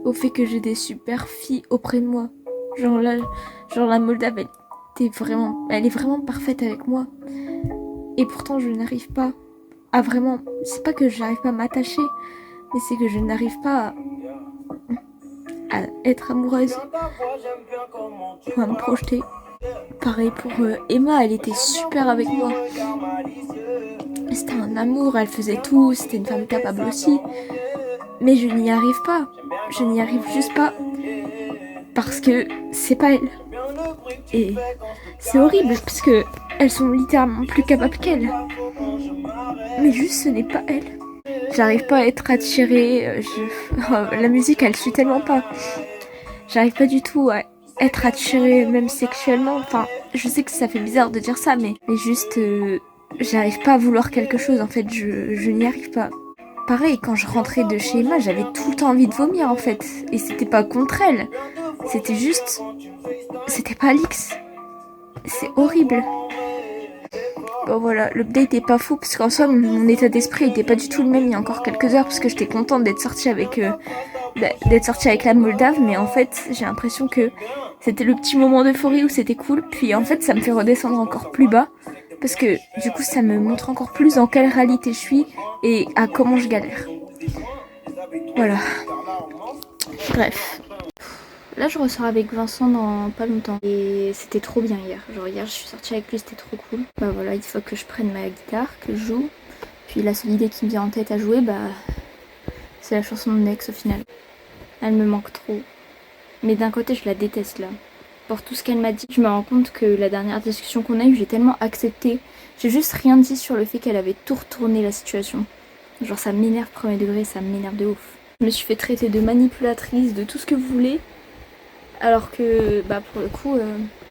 Speaker 1: au fait que j'ai des super filles auprès de moi. Genre la Moldave, elle est vraiment parfaite avec moi. Et pourtant, je n'arrive pas à vraiment... C'est pas que j'arrive pas à m'attacher, mais c'est que je n'arrive pas à être amoureuse ou à me projeter. Pareil pour Emma, elle était super avec moi. C'était un amour, elle faisait tout, c'était une femme capable aussi. Mais je n'y arrive pas. Je n'y arrive juste pas. Parce que c'est pas elle. Et c'est horrible, parce que elles sont littéralement plus capables qu'elle. Mais juste, ce n'est pas elle. J'arrive pas à être attirée. La musique, elle suit tellement pas. J'arrive pas du tout à être attirée, même sexuellement. Enfin, je sais que ça fait bizarre de dire ça, mais juste, j'arrive pas à vouloir quelque chose. En fait, je n'y arrive pas. Pareil, quand je rentrais de chez Emma, j'avais tout le temps envie de vomir, en fait. Et c'était pas contre elle. C'était juste... C'était pas Alix. C'est horrible. Bon voilà, l'update est pas fou parce qu'en soi mon état d'esprit était pas du tout le même il y a encore quelques heures parce que j'étais contente d'être sortie avec la Moldave, mais en fait j'ai l'impression que c'était le petit moment d'euphorie où c'était cool, puis en fait ça me fait redescendre encore plus bas parce que du coup ça me montre encore plus dans quelle réalité je suis et à comment je galère. Voilà. Bref. Là, je ressors avec Vincent dans pas longtemps. Et c'était trop bien hier. Genre, hier, je suis sortie avec lui, c'était trop cool. Bah voilà, il faut que je prenne ma guitare, que je joue. Puis la seule idée qui me vient en tête à jouer, bah, c'est la chanson de mon ex au final. Elle me manque trop. Mais d'un côté, je la déteste là. Pour tout ce qu'elle m'a dit, je me rends compte que la dernière discussion qu'on a eue, j'ai tellement accepté. J'ai juste rien dit sur le fait qu'elle avait tout retourné la situation. Genre, ça m'énerve premier degré, ça m'énerve de ouf. Je me suis fait traiter de manipulatrice, de tout ce que vous voulez. Alors que, bah pour le coup,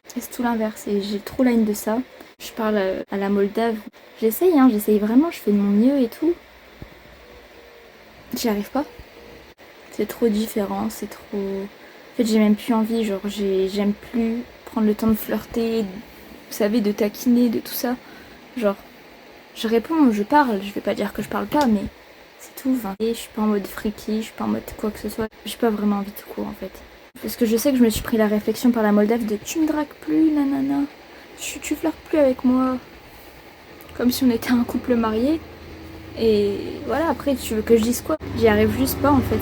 Speaker 1: c'est tout l'inverse et j'ai trop la haine de ça. Je parle à la Moldave. J'essaye vraiment, je fais de mon mieux et tout. J'y arrive pas. C'est trop différent, c'est trop... En fait, j'ai même plus envie, genre j'aime plus prendre le temps de flirter, vous savez, de taquiner, de tout ça. Genre, je réponds, je parle, je vais pas dire que je parle pas, mais c'est tout. Enfin, et je suis pas en mode freaky, je suis pas en mode quoi que ce soit. J'ai pas vraiment envie tout court en fait. Parce que je sais que je me suis pris la réflexion par la Moldave de tu me dragues plus, nanana, tu flirtes plus avec moi. Comme si on était un couple marié. Et voilà, après tu veux que je dise quoi? J'y arrive juste pas en fait.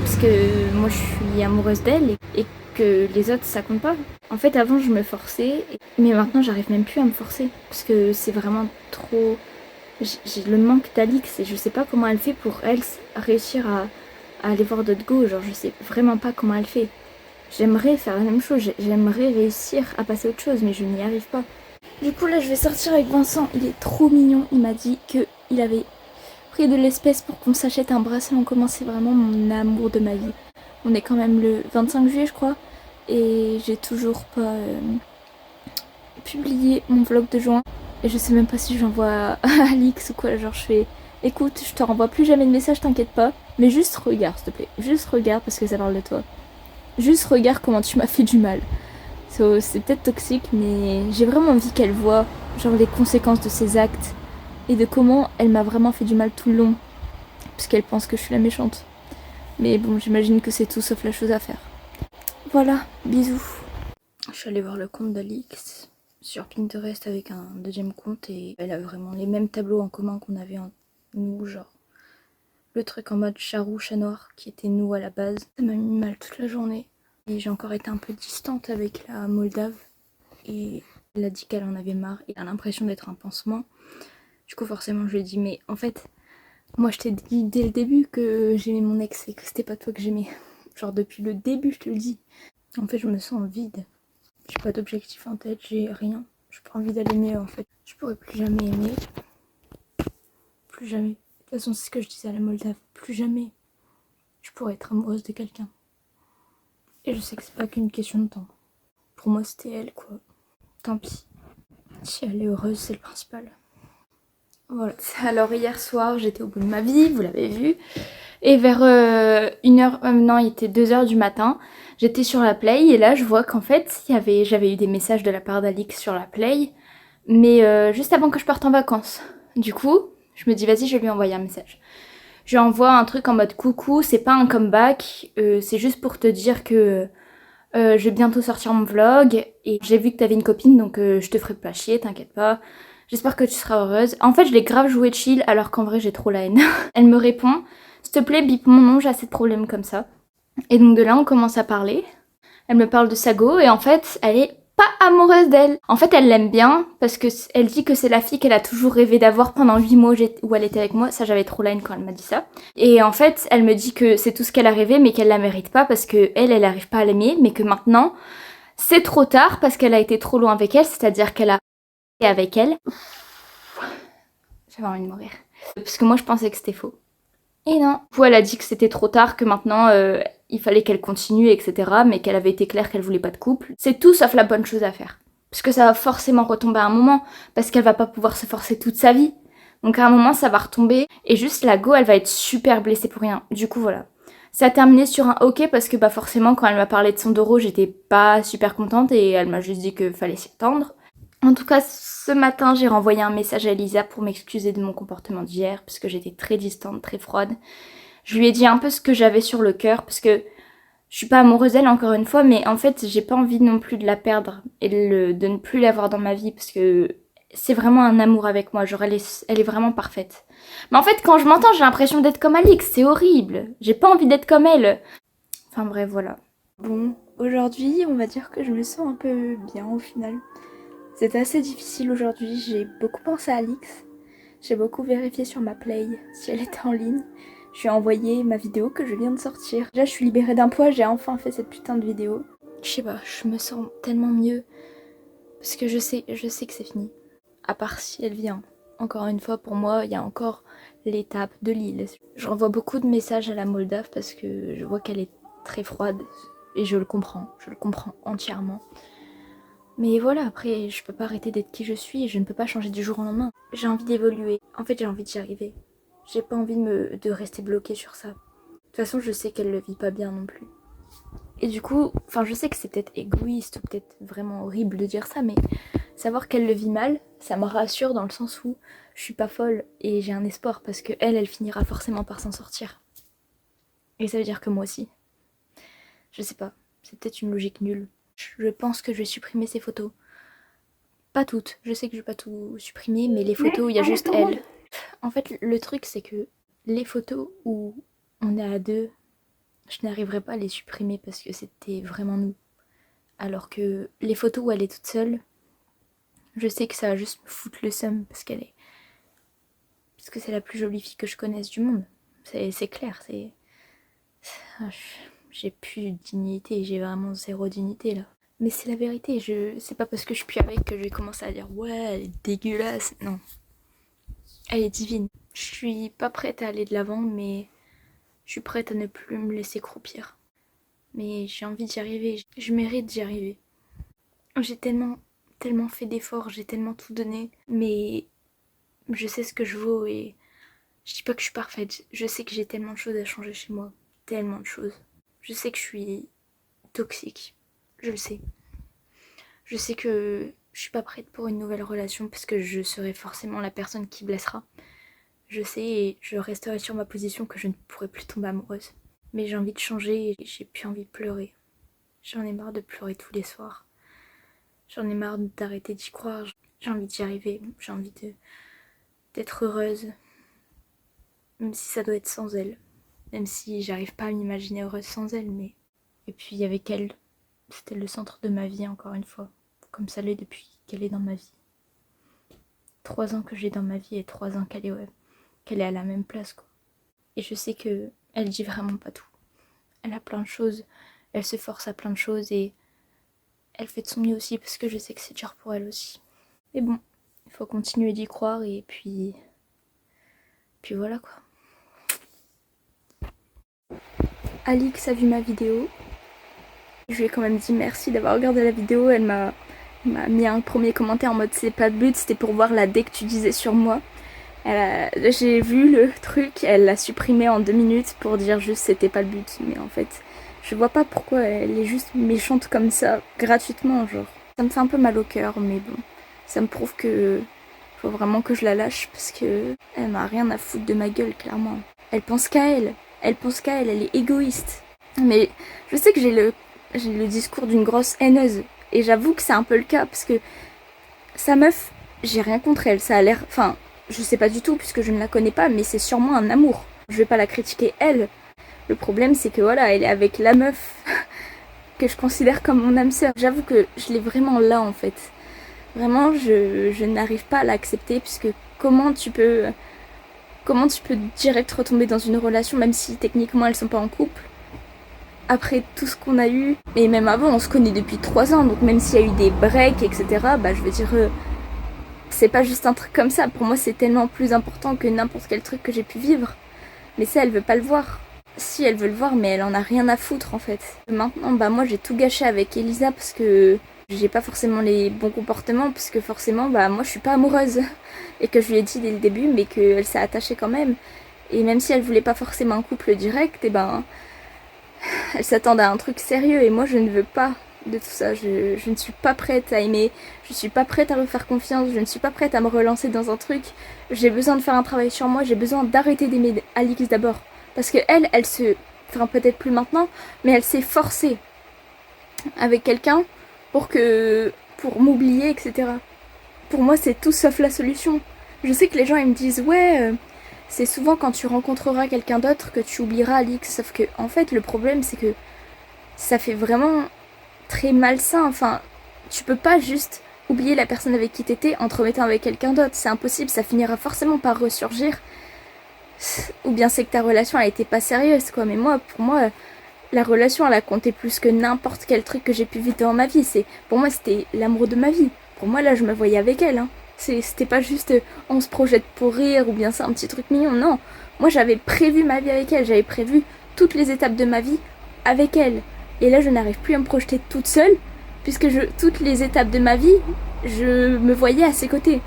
Speaker 1: Parce que moi je suis amoureuse d'elle et que les autres ça compte pas. En fait avant je me forçais, mais maintenant j'arrive même plus à me forcer. Parce que c'est vraiment trop... J'ai le manque d'Alix et je sais pas comment elle fait pour elle réussir à aller voir d'autres go, genre je sais vraiment pas comment elle fait. J'aimerais faire la même chose, j'aimerais réussir à passer à autre chose, mais je n'y arrive pas. Du coup là je vais sortir avec Vincent, il est trop mignon, il m'a dit qu'il avait pris de l'espèce pour qu'on s'achète un bracelet en commun, c'est vraiment mon amour de ma vie. On est quand même le 25 juillet je crois, et j'ai toujours pas publié mon vlog de juin, et je sais même pas si j'envoie à Alix ou quoi, genre je fais... Écoute, je te renvoie plus jamais de message, t'inquiète pas. Mais juste regarde, s'il te plaît. Juste regarde parce que ça parle de toi. Juste regarde comment tu m'as fait du mal. C'est peut-être toxique, mais j'ai vraiment envie qu'elle voit genre les conséquences de ses actes. Et de comment elle m'a vraiment fait du mal tout le long. Parce qu'elle pense que je suis la méchante. Mais bon, j'imagine que c'est tout sauf la chose à faire. Voilà, bisous. Je suis allée voir le compte d'Alix sur Pinterest avec un deuxième compte. Et elle a vraiment les mêmes tableaux en commun qu'on avait en... nous, genre le truc en mode chat roux, chat noir qui était nous à la base. Ça m'a mis mal toute la journée et j'ai encore été un peu distante avec la Moldave et elle a dit qu'elle en avait marre et elle a l'impression d'être un pansement. Du coup forcément je lui ai dit mais en fait moi je t'ai dit dès le début que j'aimais mon ex et que c'était pas toi que j'aimais. Genre depuis le début je te le dis. En fait je me sens vide. J'ai pas d'objectif en tête, j'ai rien. J'ai pas envie d'aller mieux en fait. Je pourrais plus jamais aimer. Plus jamais. De toute façon, c'est ce que je disais à la Moldave. Plus jamais je pourrais être amoureuse de quelqu'un. Et je sais que c'est pas qu'une question de temps. Pour moi, c'était elle, quoi. Tant pis. Si elle est heureuse, c'est le principal. Voilà. Alors hier soir, j'étais au bout de ma vie, vous l'avez vu. Et vers 1h, non, il était 2h du matin, j'étais sur la Play et là je vois qu'en fait, j'avais eu des messages de la part d'Alix sur la Play, mais juste avant que je parte en vacances. Du coup, je me dis vas-y, je vais lui envoyer un message. Je lui envoie un truc en mode coucou, c'est pas un comeback, c'est juste pour te dire que je vais bientôt sortir mon vlog et j'ai vu que t'avais une copine donc je te ferai pas chier, t'inquiète pas. J'espère que tu seras heureuse. En fait, je l'ai grave joué chill alors qu'en vrai j'ai trop la haine. Elle me répond, s'il te plaît bip mon nom, j'ai assez de problèmes comme ça. Et donc de là on commence à parler. Elle me parle de Sago et en fait elle est pas amoureuse d'elle. En fait elle l'aime bien parce que elle dit que c'est la fille qu'elle a toujours rêvé d'avoir pendant 8 mois où elle était avec moi. Ça j'avais trop la haine quand elle m'a dit ça. Et en fait elle me dit que c'est tout ce qu'elle a rêvé mais qu'elle la mérite pas parce que elle arrive pas à l'aimer mais que maintenant c'est trop tard parce qu'elle a été trop loin avec elle, c'est-à-dire qu'elle a avec elle. J'avais envie de mourir. Parce que moi je pensais que c'était faux. Et non. Du coup elle a dit que c'était trop tard, que maintenant il fallait qu'elle continue, etc. Mais qu'elle avait été claire qu'elle voulait pas de couple. C'est tout sauf la bonne chose à faire. Parce que ça va forcément retomber à un moment. Parce qu'elle va pas pouvoir se forcer toute sa vie. Donc à un moment ça va retomber. Et juste la go elle va être super blessée pour rien. Du coup voilà. Ça a terminé sur un ok parce que bah forcément quand elle m'a parlé de son Doro j'étais pas super contente. Et elle m'a juste dit qu'il fallait s'y attendre. En tout cas, ce matin, j'ai renvoyé un message à Elisa pour m'excuser de mon comportement d'hier, parce que j'étais très distante, très froide. Je lui ai dit un peu ce que j'avais sur le cœur, parce que je suis pas amoureuse d'elle encore une fois, mais en fait, j'ai pas envie non plus de la perdre et de ne plus l'avoir dans ma vie, parce que c'est vraiment un amour avec moi, genre elle est vraiment parfaite. Mais en fait, quand je m'entends, j'ai l'impression d'être comme Alix, c'est horrible. J'ai pas envie d'être comme elle. Enfin bref, voilà. Bon, aujourd'hui, on va dire que je me sens un peu bien au final. C'était assez difficile aujourd'hui, j'ai beaucoup pensé à Alix, j'ai beaucoup vérifié sur ma Play si elle était en ligne. Je lui ai envoyé ma vidéo que je viens de sortir. Déjà je suis libérée d'un poids, j'ai enfin fait cette putain de vidéo. Je sais pas, je me sens tellement mieux parce que je sais que c'est fini. À part si elle vient. Encore une fois pour moi, il y a encore l'étape de l'île. Je renvoie beaucoup de messages à la Moldave parce que je vois qu'elle est très froide et je le comprends entièrement. Mais voilà, après, je peux pas arrêter d'être qui je suis et je ne peux pas changer du jour au lendemain. J'ai envie d'évoluer. En fait, j'ai envie d'y arriver. J'ai pas envie de rester bloquée sur ça. De toute façon, je sais qu'elle le vit pas bien non plus. Et du coup, enfin, je sais que c'est peut-être égoïste ou peut-être vraiment horrible de dire ça, mais savoir qu'elle le vit mal, ça me rassure dans le sens où je suis pas folle et j'ai un espoir parce que elle finira forcément par s'en sortir. Et ça veut dire que moi aussi. Je sais pas, c'est peut-être une logique nulle. Je pense que je vais supprimer ces photos. Pas toutes, je sais que je vais pas tout supprimer, mais les photos où il y a juste elle. En fait, le truc c'est que les photos où on est à deux, je n'arriverai pas à les supprimer parce que c'était vraiment nous. Alors que les photos où elle est toute seule, je sais que ça va juste me foutre le seum parce que c'est la plus jolie fille que je connaisse du monde. C'est clair, c'est... J'ai plus de dignité, j'ai vraiment zéro dignité là. Mais c'est la vérité, c'est pas parce que je suis plus avec que je vais commencer à dire ouais, elle est dégueulasse. Non. Elle est divine. Je suis pas prête à aller de l'avant, mais je suis prête à ne plus me laisser croupir. Mais j'ai envie d'y arriver, je mérite d'y arriver. J'ai tellement fait d'efforts, j'ai tellement tout donné, mais je sais ce que je vaux et je dis pas que je suis parfaite. Je sais que j'ai tellement de choses à changer chez moi, tellement de choses. Je sais que je suis toxique, je le sais. Je sais que je suis pas prête pour une nouvelle relation parce que je serai forcément la personne qui blessera. Je sais et je resterai sur ma position que je ne pourrai plus tomber amoureuse. Mais j'ai envie de changer et j'ai plus envie de pleurer. J'en ai marre de pleurer tous les soirs. J'en ai marre d'arrêter d'y croire. J'ai envie d'y arriver. J'ai envie d'être heureuse. Même si ça doit être sans elle. Même si j'arrive pas à m'imaginer heureuse sans elle, mais... Et puis avec elle, c'était le centre de ma vie encore une fois. Comme ça l'est depuis qu'elle est dans ma vie. 3 ans que j'ai dans ma vie et 3 ans qu'elle est à la même place quoi. Et je sais que elle dit vraiment pas tout. Elle a plein de choses, elle se force à plein de choses et elle fait de son mieux aussi parce que je sais que c'est dur pour elle aussi. Mais bon, il faut continuer d'y croire et puis voilà quoi. Alix a vu ma vidéo. Je lui ai quand même dit merci d'avoir regardé la vidéo. Elle m'a mis un premier commentaire en mode c'est pas de but, c'était pour voir la dé que tu disais sur moi. J'ai vu le truc, elle l'a supprimé en 2 minutes pour dire juste c'était pas le but. Mais en fait, je vois pas pourquoi elle est juste méchante comme ça, gratuitement, genre. Ça me fait un peu mal au cœur, mais bon. Ça me prouve que faut vraiment que je la lâche parce que elle m'a rien à foutre de ma gueule, clairement. Elle pense qu'à elle. Elle pense qu'à elle, elle est égoïste. Mais je sais que j'ai le discours d'une grosse haineuse. Et j'avoue que c'est un peu le cas parce que sa meuf, j'ai rien contre elle. Ça a l'air... Enfin, je sais pas du tout puisque je ne la connais pas, mais c'est sûrement un amour. Je vais pas la critiquer elle. Le problème c'est que voilà, elle est avec la meuf que je considère comme mon âme sœur. J'avoue que je l'ai vraiment là en fait. Vraiment, je n'arrive pas à l'accepter puisque comment tu peux direct retomber dans une relation même si techniquement elles sont pas en couple après tout ce qu'on a eu, et même avant on se connaît depuis 3 ans, donc même s'il y a eu des breaks etc, bah je veux dire c'est pas juste un truc comme ça, pour moi c'est tellement plus important que n'importe quel truc que j'ai pu vivre, mais ça elle veut pas le voir. Si elle veut le voir, mais elle en a rien à foutre en fait. Maintenant bah moi j'ai tout gâché avec Elisa parce que j'ai pas forcément les bons comportements, parce que forcément bah moi je suis pas amoureuse et que je lui ai dit dès le début, mais qu'elle s'est attachée quand même, et même si elle voulait pas forcément un couple direct, et ben elle s'attendait à un truc sérieux et moi je ne veux pas de tout ça. Je ne suis pas prête à aimer, je suis pas prête à me faire confiance, je ne suis pas prête à me relancer dans un truc. J'ai besoin de faire un travail sur moi, j'ai besoin d'arrêter d'aimer Alix d'abord. Parce que elle se... Enfin peut-être plus maintenant, mais elle s'est forcée avec quelqu'un pour m'oublier, etc. Pour moi c'est tout sauf la solution. Je sais que les gens ils me disent ouais... c'est souvent quand tu rencontreras quelqu'un d'autre que tu oublieras Alix. Sauf que, en fait, le problème, c'est que ça fait vraiment très malsain. Enfin, tu peux pas juste oublier la personne avec qui t'étais en te remettant avec quelqu'un d'autre. C'est impossible, ça finira forcément par ressurgir. Ou bien c'est que ta relation, elle était pas sérieuse, quoi. Mais moi, pour moi, la relation, elle a compté plus que n'importe quel truc que j'ai pu vivre dans ma vie. Pour moi, c'était l'amour de ma vie. Pour moi, là, je me voyais avec elle, hein. C'était pas juste on se projette pour rire ou bien c'est un petit truc mignon, non. Moi j'avais prévu ma vie avec elle, j'avais prévu toutes les étapes de ma vie avec elle. Et là je n'arrive plus à me projeter toute seule puisque toutes les étapes de ma vie, je me voyais à ses côtés.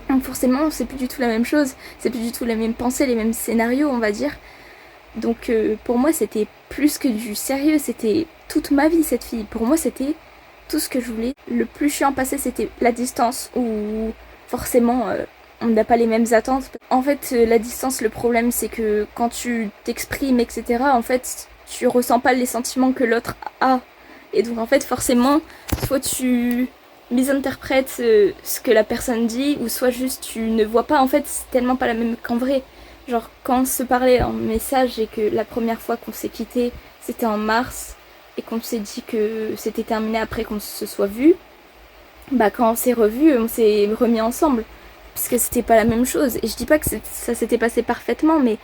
Speaker 1: Donc forcément c'est plus du tout la même chose, c'est plus du tout la même pensée, les mêmes scénarios on va dire. Donc pour moi c'était plus que du sérieux, c'était toute ma vie cette fille. Pour moi c'était tout ce que je voulais. Le plus chiant passé c'était la distance où forcément on n'a pas les mêmes attentes. En fait la distance, le problème c'est que quand tu t'exprimes etc, en fait tu ressens pas les sentiments que l'autre a, et donc en fait forcément soit tu misinterprètes ce que la personne dit, ou soit juste tu ne vois pas, en fait c'est tellement pas la même qu'en vrai. Genre quand on se parlait en message et que la première fois qu'on s'est quitté c'était en mars et qu'on s'est dit que c'était terminé après qu'on se soit vu, bah quand on s'est revus, on s'est remis ensemble. Parce que c'était pas la même chose. Et je dis pas que ça s'était passé parfaitement, mais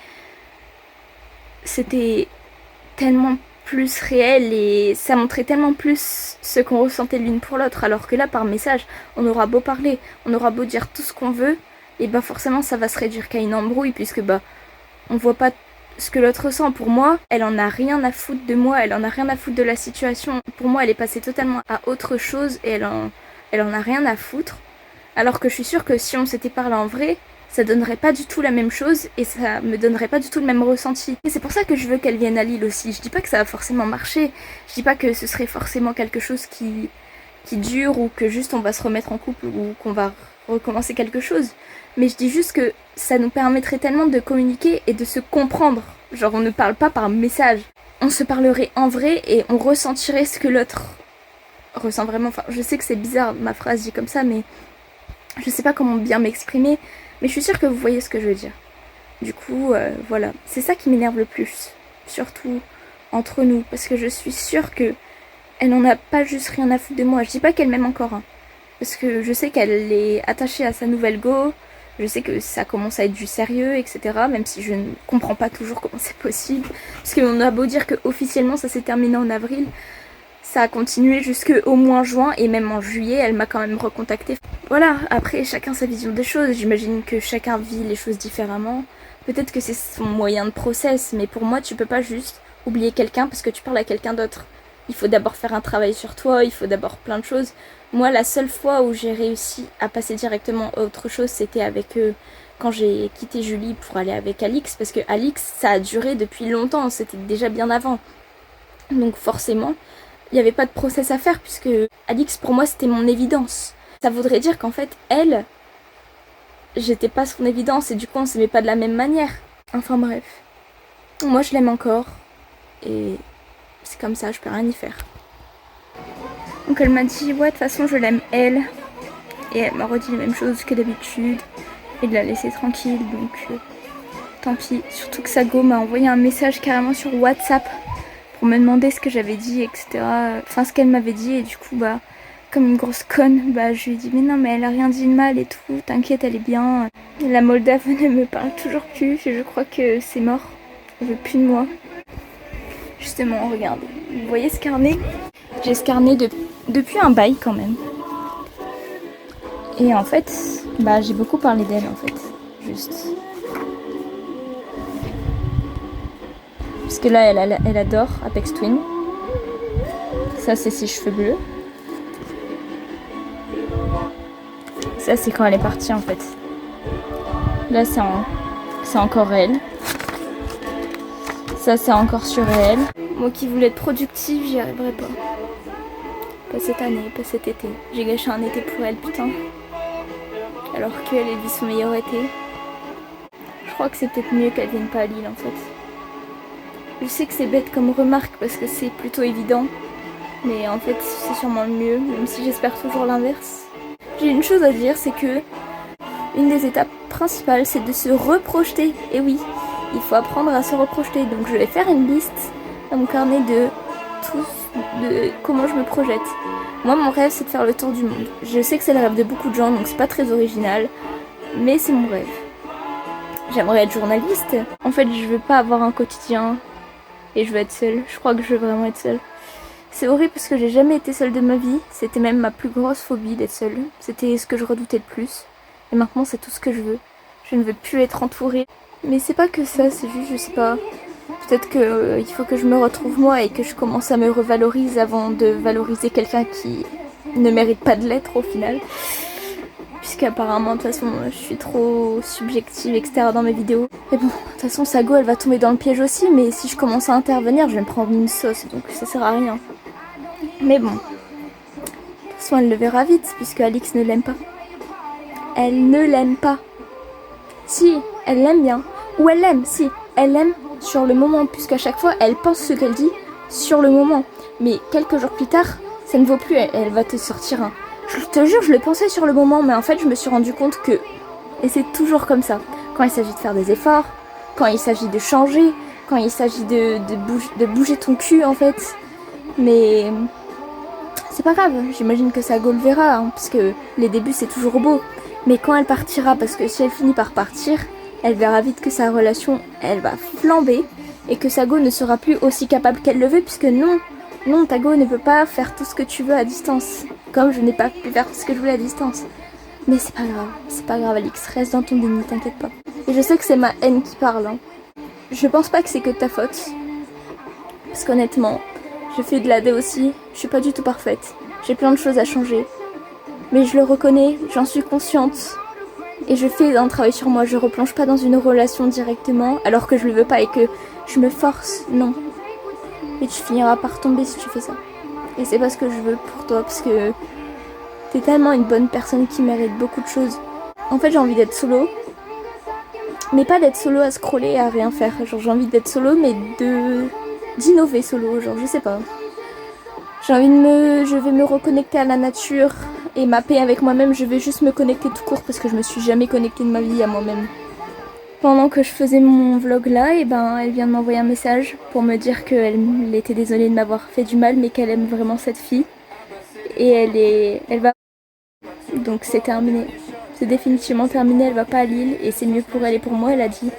Speaker 1: c'était tellement plus réel et ça montrait tellement plus ce qu'on ressentait l'une pour l'autre. Alors que là, par message, on aura beau parler, on aura beau dire tout ce qu'on veut, et bah forcément ça va se réduire qu'à une embrouille, puisque bah on voit pas ce que l'autre ressent. Pour moi, elle en a rien à foutre de moi, elle en a rien à foutre de la situation. Pour moi, elle est passée totalement à autre chose et elle en a rien à foutre. Alors que je suis sûre que si on s'était parlé en vrai, ça donnerait pas du tout la même chose et ça me donnerait pas du tout le même ressenti. Et c'est pour ça que je veux qu'elle vienne à Lille aussi. Je dis pas que ça va forcément marcher, je dis pas que ce serait forcément quelque chose qui dure, ou que juste on va se remettre en couple, ou qu'on va recommencer quelque chose. Mais je dis juste que ça nous permettrait tellement de communiquer et de se comprendre. Genre on ne parle pas par message, on se parlerait en vrai et on ressentirait ce que l'autre ressent vraiment. Enfin je sais que c'est bizarre ma phrase dit comme ça, mais je sais pas comment bien m'exprimer, mais je suis sûre que vous voyez ce que je veux dire. Du coup, voilà. C'est ça qui m'énerve le plus. Surtout entre nous. Parce que je suis sûre que elle n'en a pas juste rien à foutre de moi. Je dis pas qu'elle m'aime encore. Hein. Parce que je sais qu'elle est attachée à sa nouvelle go. Je sais que ça commence à être du sérieux, etc. Même si je ne comprends pas toujours comment c'est possible. Parce qu'on a beau dire que officiellement ça s'est terminé en avril, ça a continué jusqu'au mois juin, et même en juillet, elle m'a quand même recontactée. Voilà, après chacun sa vision des choses, j'imagine que chacun vit les choses différemment. Peut-être que c'est son moyen de process, mais pour moi tu peux pas juste oublier quelqu'un parce que tu parles à quelqu'un d'autre. Il faut d'abord faire un travail sur toi, il faut d'abord plein de choses. Moi la seule fois où j'ai réussi à passer directement à autre chose, c'était avec quand j'ai quitté Julie pour aller avec Alix, parce que Alix, ça a duré depuis longtemps, c'était déjà bien avant. Donc forcément, il n'y avait pas de process à faire, puisque Alix, pour moi, c'était mon évidence. Ça voudrait dire qu'en fait, elle, j'étais pas son évidence, et du coup, on s'aimait pas de la même manière. Enfin bref. Moi, je l'aime encore, et c'est comme ça, je peux rien y faire. Donc elle m'a dit, ouais, de toute façon, je l'aime, elle. Et elle m'a redit les mêmes choses que d'habitude, et de la laisser tranquille, donc tant pis. Surtout que Sago m'a envoyé un message carrément sur WhatsApp pour me demander ce que j'avais dit, etc. Enfin, ce qu'elle m'avait dit, et du coup, bah, comme une grosse conne, bah, je lui ai dit, mais non, mais elle a rien dit de mal et tout, t'inquiète, elle est bien. La Moldave ne me parle toujours plus, je crois que c'est mort, elle veut plus de moi. Justement, regardez, vous voyez ce carnet? J'ai ce carnet depuis un bail quand même. Et en fait, bah, j'ai beaucoup parlé d'elle en fait, juste. Parce que là, elle adore Apex Twin. Ça, c'est ses cheveux bleus. Ça, c'est quand elle est partie en fait. Là, c'est encore elle. Ça, c'est encore sur elle. Moi qui voulais être productive, j'y arriverai pas. Pas cette année, pas cet été. J'ai gâché un été pour elle, putain. Alors qu'elle vit son meilleur été. Je crois que c'est peut-être mieux qu'elle vienne pas à Lille en fait. Je sais que c'est bête comme remarque parce que c'est plutôt évident. Mais en fait c'est sûrement le mieux, même si j'espère toujours l'inverse. J'ai une chose à dire, c'est que une des étapes principales c'est de se reprojeter. Et oui, il faut apprendre à se reprojeter. Donc je vais faire une liste dans mon carnet de comment je me projette. Moi, mon rêve, c'est de faire le tour du monde. Je sais que c'est le rêve de beaucoup de gens, donc c'est pas très original, mais c'est mon rêve. J'aimerais être journaliste. En fait, je veux pas avoir un quotidien et je veux être seule. Je crois que je veux vraiment être seule. C'est horrible parce que j'ai jamais été seule de ma vie. C'était même ma plus grosse phobie d'être seule. C'était ce que je redoutais le plus. Et maintenant, c'est tout ce que je veux. Je ne veux plus être entourée. Mais c'est pas que ça, c'est juste, je sais pas. Peut-être qu'il faut que je me retrouve moi et que je commence à me revaloriser avant de valoriser quelqu'un qui ne mérite pas de l'être au final. Puisqu'apparemment, de toute façon, je suis trop subjective, etc. dans mes vidéos. Et bon, de toute façon, Sago, elle va tomber dans le piège aussi, mais si je commence à intervenir, je vais me prendre une sauce, donc ça sert à rien. Mais bon. De toute façon, elle le verra vite, puisque Alix ne l'aime pas. Elle ne l'aime pas. Si, elle l'aime bien. Ou elle l'aime, si, elle l'aime sur le moment, puisqu'à chaque fois, elle pense ce qu'elle dit sur le moment. Mais quelques jours plus tard, ça ne vaut plus, elle va te sortir un... Je te jure, je le pensais sur le moment, mais en fait, je me suis rendu compte que... Et c'est toujours comme ça. Quand il s'agit de faire des efforts, quand il s'agit de changer, quand il s'agit de bouger ton cul, en fait. Mais... c'est pas grave, j'imagine que Sago le verra, hein, parce que les débuts, c'est toujours beau. Mais quand elle partira, parce que si elle finit par partir... elle verra vite que sa relation, elle va flamber et que Sago ne sera plus aussi capable qu'elle le veut, puisque non, Tago ne peut pas faire tout ce que tu veux à distance, comme je n'ai pas pu faire tout ce que je voulais à distance. Mais c'est pas grave Alix, reste dans ton déni, t'inquiète pas. Et je sais que c'est ma haine qui parle, hein. Je pense pas que c'est que de ta faute, parce qu'honnêtement, je fais de la dé aussi, je suis pas du tout parfaite, j'ai plein de choses à changer. Mais je le reconnais, j'en suis consciente. Et je fais un travail sur moi, je replonge pas dans une relation directement alors que je le veux pas et que je me force, non. Et tu finiras par tomber si tu fais ça. Et c'est pas ce que je veux pour toi parce que t'es tellement une bonne personne qui mérite beaucoup de choses. En fait j'ai envie d'être solo, mais pas d'être solo à scroller et à rien faire. Genre j'ai envie d'être solo mais d'innover solo, genre je sais pas. J'ai envie je vais me reconnecter à la nature et ma paix avec moi-même, je vais juste me connecter tout court parce que je me suis jamais connectée de ma vie à moi-même. Pendant que je faisais mon vlog là, et ben elle vient de m'envoyer un message pour me dire qu'elle était désolée de m'avoir fait du mal mais qu'elle aime vraiment cette fille. Et elle va... Donc c'est terminé. C'est définitivement terminé, elle va pas à Lille et c'est mieux pour elle et pour moi, elle a dit.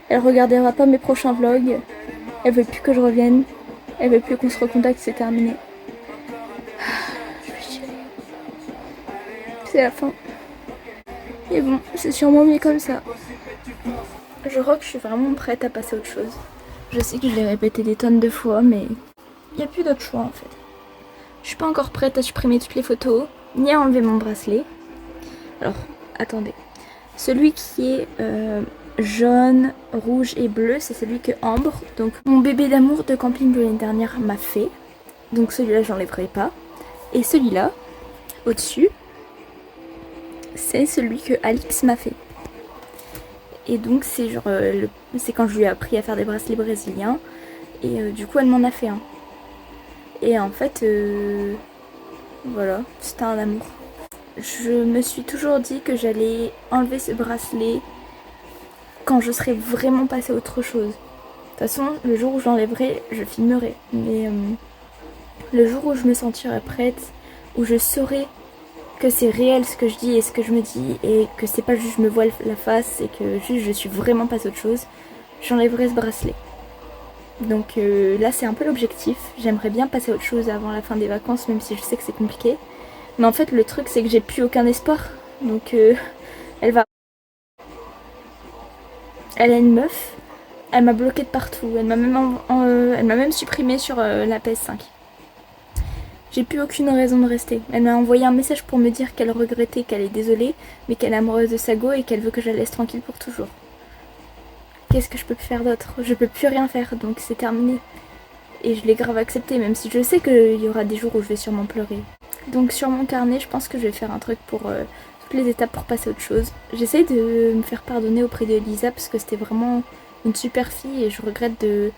Speaker 1: Elle regardera pas mes prochains vlogs, elle veut plus que je revienne, elle veut plus qu'on se recontacte, c'est terminé. C'est la fin. Et bon, c'est sûrement mieux comme ça. Je crois que je suis vraiment prête à passer à autre chose. Je sais que je l'ai répété des tonnes de fois, mais il n'y a plus d'autre choix en fait. Je suis pas encore prête à supprimer toutes les photos, ni à enlever mon bracelet. Alors, attendez. Celui qui est jaune, rouge et bleu, c'est celui que Ambre, donc mon bébé d'amour de camping de l'année dernière, m'a fait. Donc celui-là, j'enlèverai pas. Et celui-là, au-dessus, c'est celui que Alix m'a fait. Et donc c'est genre, c'est quand je lui ai appris à faire des bracelets brésiliens. Et du coup, elle m'en a fait un. Et en fait, voilà, c'était un amour. Je me suis toujours dit que j'allais enlever ce bracelet quand je serais vraiment passée à autre chose. De toute façon, le jour où je l'enlèverai, je filmerai. Mais le jour où je me sentirai prête, où je saurai que c'est réel ce que je dis et ce que je me dis, et que c'est pas juste je me voile la face, et que juste je suis vraiment passée à autre chose, j'enlèverai ce bracelet. Donc là c'est un peu l'objectif. J'aimerais bien passer à autre chose avant la fin des vacances, même si je sais que c'est compliqué. Mais en fait le truc c'est que j'ai plus aucun espoir. Donc elle va... Elle a une meuf, elle m'a bloquée de partout, elle m'a même supprimée sur la PS5. J'ai plus aucune raison de rester. Elle m'a envoyé un message pour me dire qu'elle regrettait, qu'elle est désolée, mais qu'elle est amoureuse de Sago et qu'elle veut que je la laisse tranquille pour toujours. Qu'est-ce que je peux faire d'autre? Je peux plus rien faire, donc c'est terminé. Et je l'ai grave accepté, même si je sais qu'il y aura des jours où je vais sûrement pleurer. Donc sur mon carnet, je pense que je vais faire un truc pour toutes les étapes pour passer à autre chose. J'essaie de me faire pardonner auprès de Lisa parce que c'était vraiment une super fille et je regrette de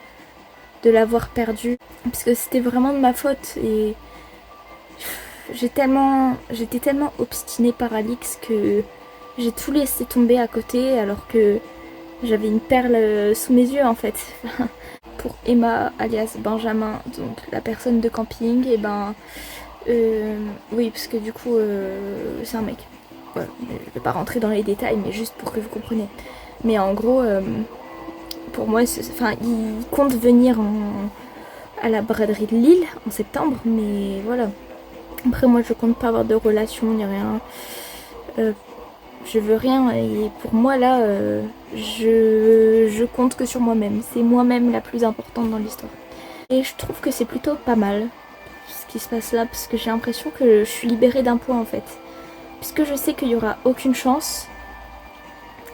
Speaker 1: l'avoir perdue. Parce que c'était vraiment de ma faute et j'étais tellement obstinée par Alix que j'ai tout laissé tomber à côté alors que j'avais une perle sous mes yeux en fait. Pour Emma alias Benjamin, donc la personne de camping, et ben oui, parce que du coup c'est un mec. Voilà, je vais pas rentrer dans les détails, mais juste pour que vous compreniez. Mais en gros, pour moi, il compte venir à la braderie de Lille en septembre, mais voilà. Après moi je compte pas avoir de relation ni rien. Je veux rien et pour moi là je compte que sur moi-même. C'est moi-même la plus importante dans l'histoire. Et je trouve que c'est plutôt pas mal ce qui se passe là parce que j'ai l'impression que je suis libérée d'un poids en fait. Puisque je sais qu'il y aura aucune chance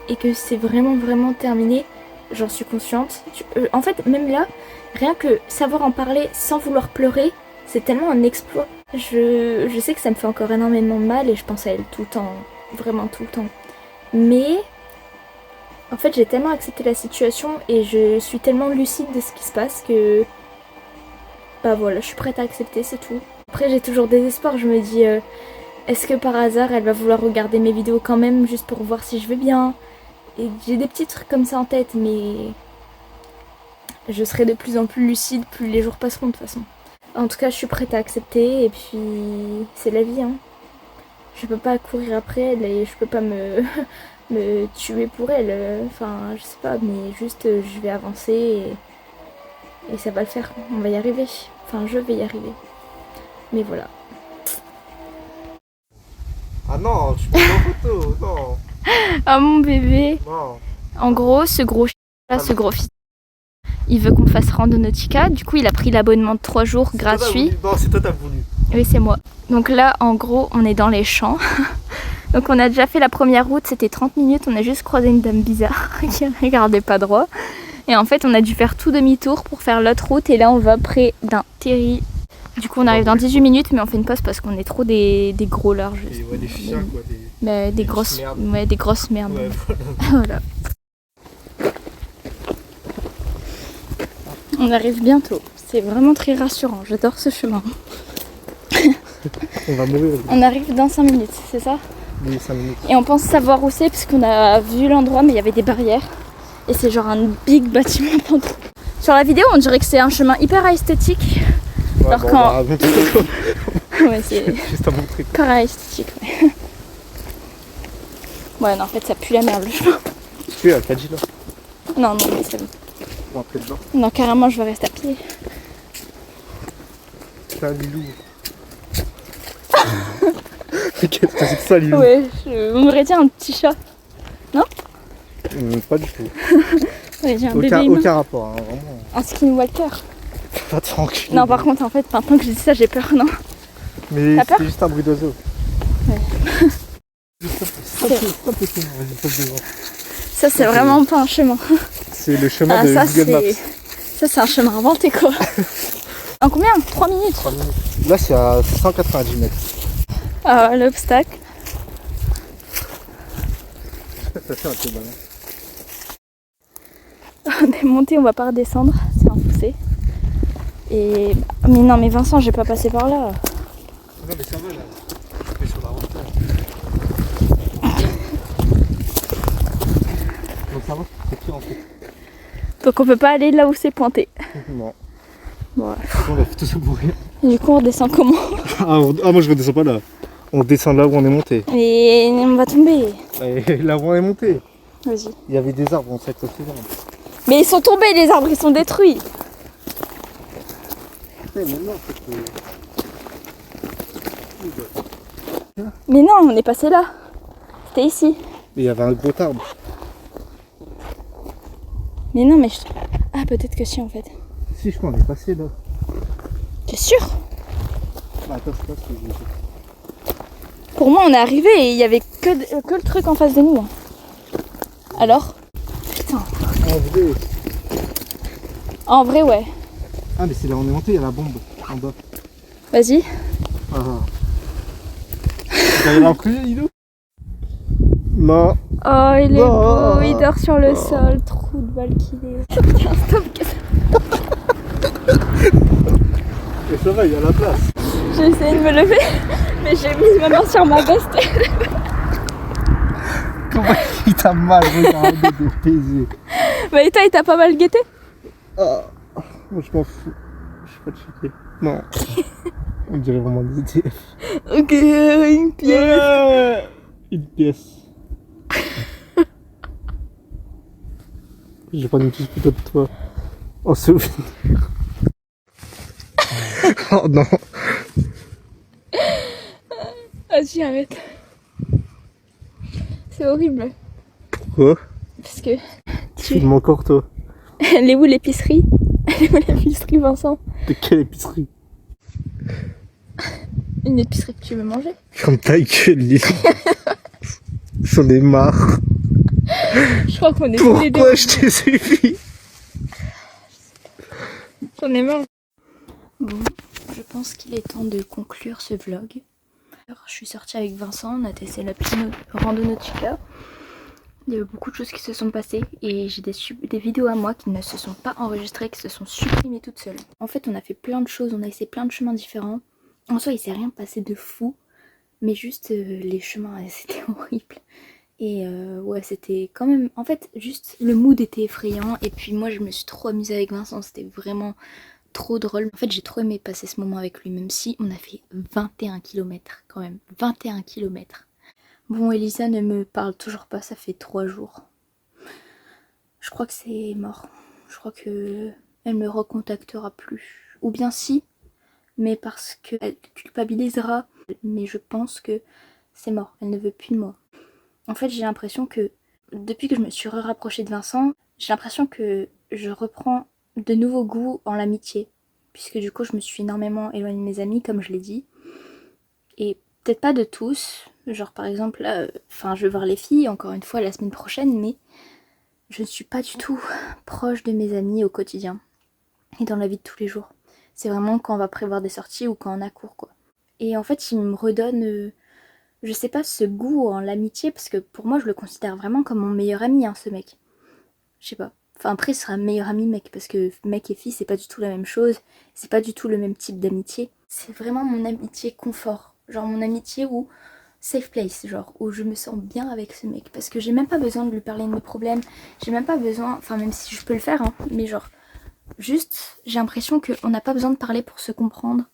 Speaker 1: et que c'est vraiment terminé, j'en suis consciente. En fait même là, rien que savoir en parler sans vouloir pleurer, c'est tellement un exploit. Je sais que ça me fait encore énormément de mal et je pense à elle tout le temps, vraiment tout le temps. Mais en fait j'ai tellement accepté la situation et je suis tellement lucide de ce qui se passe que bah voilà, je suis prête à accepter, c'est tout. Après j'ai toujours des espoirs, je me dis est-ce que par hasard elle va vouloir regarder mes vidéos quand même juste pour voir si je vais bien. Et j'ai des petits trucs comme ça en tête mais je serai de plus en plus lucide plus les jours passeront de toute façon. En tout cas je suis prête à accepter et puis c'est la vie hein. Je peux pas courir après elle et je peux pas me tuer pour elle, enfin je sais pas, mais juste je vais avancer et ça va le faire, on va y arriver, enfin je vais y arriver, mais voilà.
Speaker 8: Ah non, tu prends en photo, non.
Speaker 1: Ah mon bébé,
Speaker 8: Non.
Speaker 1: en gros ce gros là, ce gros fils, il veut qu'on fasse Randonautica, du coup il a pris l'abonnement de 3 jours gratuit.
Speaker 8: Non, c'est toi t'as voulu.
Speaker 1: Oui c'est moi. Donc là en gros on est dans les champs. Donc on a déjà fait la première route, c'était 30 minutes, on a juste croisé une dame bizarre qui regardait pas droit. Et en fait on a dû faire tout demi-tour pour faire l'autre route et là on va près d'un terri. Du coup on arrive dans 18 minutes mais on fait une pause parce qu'on est trop des gros larges.
Speaker 8: Ouais, des chiens quoi,
Speaker 1: des grosses merdes. Ouais, des grosses merdes.
Speaker 8: Ouais,
Speaker 1: voilà. On arrive bientôt, c'est vraiment très rassurant, j'adore ce chemin.
Speaker 8: On va mourir.
Speaker 1: On arrive dans 5 minutes, c'est ça?
Speaker 8: Oui, 5 minutes.
Speaker 1: Et on pense savoir où c'est parce qu'on a vu l'endroit mais il y avait des barrières. Et c'est genre un big bâtiment. Sur la vidéo on dirait que c'est un chemin hyper esthétique.
Speaker 8: Ouais,
Speaker 1: alors
Speaker 8: bon,
Speaker 1: quand... ouais, c'est
Speaker 8: juste à montrer.
Speaker 1: hyper esthétique, ouais. Ouais non en fait ça pue la merde le chemin.
Speaker 8: Tu fais à Kaji là?
Speaker 1: Non mais c'est bon.
Speaker 8: Pour entrer dedans.
Speaker 1: Non carrément je vais rester à pied.
Speaker 8: C'est un Lilou. Qu'est-ce que c'est que ça, Lilou?
Speaker 1: Ouais, on aurait dit un petit chat. Non?
Speaker 8: Pas du tout.
Speaker 1: Ouais, j'ai un bébé humain.
Speaker 8: Aucun rapport, hein, vraiment.
Speaker 1: Un skinwalker.
Speaker 8: Pas tranquille.
Speaker 1: Non par contre en fait maintenant que je dis ça j'ai peur, non?
Speaker 8: Mais
Speaker 1: T'as peur?
Speaker 8: c'était juste un bruit d'oiseau.
Speaker 1: Ouais.
Speaker 8: C'est Stop le chemin, vas-y, passe devant.
Speaker 1: Ça, c'est vraiment pas un chemin.
Speaker 8: C'est le chemin
Speaker 1: Ah,
Speaker 8: de
Speaker 1: ça,
Speaker 8: Google Maps.
Speaker 1: c'est un chemin inventé, quoi. En combien 3 minutes
Speaker 8: 3 minutes. Là, c'est à 190 mètres.
Speaker 1: Ah, l'obstacle.
Speaker 8: Ça fait un peu mal.
Speaker 1: On est monté, on va pas redescendre. C'est un poussé. Et... Mais non, mais Vincent, j'ai pas passé par là.
Speaker 8: Non, mais ça va là. Je suis sur la route là. Donc ça va, c'est pire en fait.
Speaker 1: Donc on peut pas aller là où c'est pointé.
Speaker 8: Non.
Speaker 1: Bon,
Speaker 8: On a fait tout ça pour rien.
Speaker 1: du coup, on redescend comment?
Speaker 8: Moi je redescends pas là. On descend là où on est monté.
Speaker 1: Et on va tomber.
Speaker 8: Et là où on est monté.
Speaker 1: Vas-y.
Speaker 8: Il y avait des arbres, on sait que c'est arbres.
Speaker 1: Mais ils sont tombés, les arbres, ils sont détruits.
Speaker 8: Maintenant,
Speaker 1: Mais non, on est passé là. C'était ici.
Speaker 8: il y avait un gros arbre.
Speaker 1: Mais non, mais je... Ah, peut-être que si, en fait.
Speaker 8: Si, je crois, on est passé là.
Speaker 1: T'es sûr?
Speaker 8: Bah, attends, je pense que j'ai...
Speaker 1: Pour moi, on est arrivé et il y avait que le truc en face de nous. Alors? Putain.
Speaker 8: En vrai.
Speaker 1: En vrai, ouais.
Speaker 8: Ah, mais c'est là où on est monté, il y a la bombe en bas.
Speaker 1: Vas-y.
Speaker 8: Ah. Tu vas y rentrer, Lilo? Non.
Speaker 1: Oh, il est
Speaker 8: Non.
Speaker 1: beau, il dort sur le sol. Trou de balle qu'il est. Tiens, stop.
Speaker 8: Et ça va, il y a la place.
Speaker 1: J'ai essayé de me lever, mais j'ai mis ma main sur ma veste.
Speaker 8: Comment il t'a mal regardé de baiser?
Speaker 1: Bah, et toi, il t'a pas mal guetté?
Speaker 8: Ah. Moi, je m'en fous. Je suis pas checké. Non. On dirait vraiment des ETF.
Speaker 1: Ok, une pièce.
Speaker 8: Une pièce. J'ai pas une pièce plutôt de toi. En souvenir. Oh non.
Speaker 1: Vas-y, arrête. C'est horrible.
Speaker 8: Pourquoi?
Speaker 1: Parce que...
Speaker 8: Filme encore toi.
Speaker 1: Elle est où l'épicerie? Elle est où l'épicerie, Vincent?
Speaker 8: De quelle épicerie?
Speaker 1: Une épicerie que tu veux manger?
Speaker 8: Comme ta gueule, Lily. J'en ai marre.
Speaker 1: Je crois qu'on est tous les deux.
Speaker 8: Pourquoi je t'ai suivi?
Speaker 1: J'en ai marre. Bon, je pense qu'il est temps de conclure ce vlog. Alors, je suis sortie avec Vincent, on a testé la petite rando Nautica. Il y a eu beaucoup de choses qui se sont passées et j'ai des vidéos à moi qui ne se sont pas enregistrées, qui se sont supprimées toutes seules. En fait, on a fait plein de choses, on a essayé plein de chemins différents. En soi, il s'est rien passé de fou, mais juste les chemins, c'était horrible. Et ouais, c'était quand même... En fait, juste le mood était effrayant et puis moi, je me suis trop amusée avec Vincent, c'était vraiment... trop drôle. En fait, j'ai trop aimé passer ce moment avec lui, même si on a fait 21 km quand même. 21 km. Bon, Elisa ne me parle toujours pas, ça fait 3 jours. Je crois que c'est mort. Je crois que elle me recontactera plus. Ou bien si, mais parce qu'elle culpabilisera. Mais je pense que c'est mort, elle ne veut plus de moi. En fait, j'ai l'impression que depuis que je me suis rapprochée de Vincent, j'ai l'impression que je reprends de nouveaux goûts en l'amitié, puisque du coup je me suis énormément éloignée de mes amis comme je l'ai dit, et peut-être pas de tous, genre par exemple là, je vais voir les filles encore une fois la semaine prochaine, mais je ne suis pas du tout proche de mes amis au quotidien et dans la vie de tous les jours. C'est vraiment quand on va prévoir des sorties ou quand on a cours quoi. Et en fait il me redonne, je sais pas, ce goût en l'amitié, parce que pour moi je le considère vraiment comme mon meilleur ami hein, ce mec. Je sais pas. Enfin après ce sera meilleur ami mec, parce que mec et fille c'est pas du tout la même chose, c'est pas du tout le même type d'amitié. C'est vraiment mon amitié confort, genre mon amitié où safe place, genre où je me sens bien avec ce mec, parce que j'ai même pas besoin de lui parler de mes problèmes, j'ai même pas besoin, enfin même si je peux le faire hein, mais genre juste j'ai l'impression qu'on n'a pas besoin de parler pour se comprendre,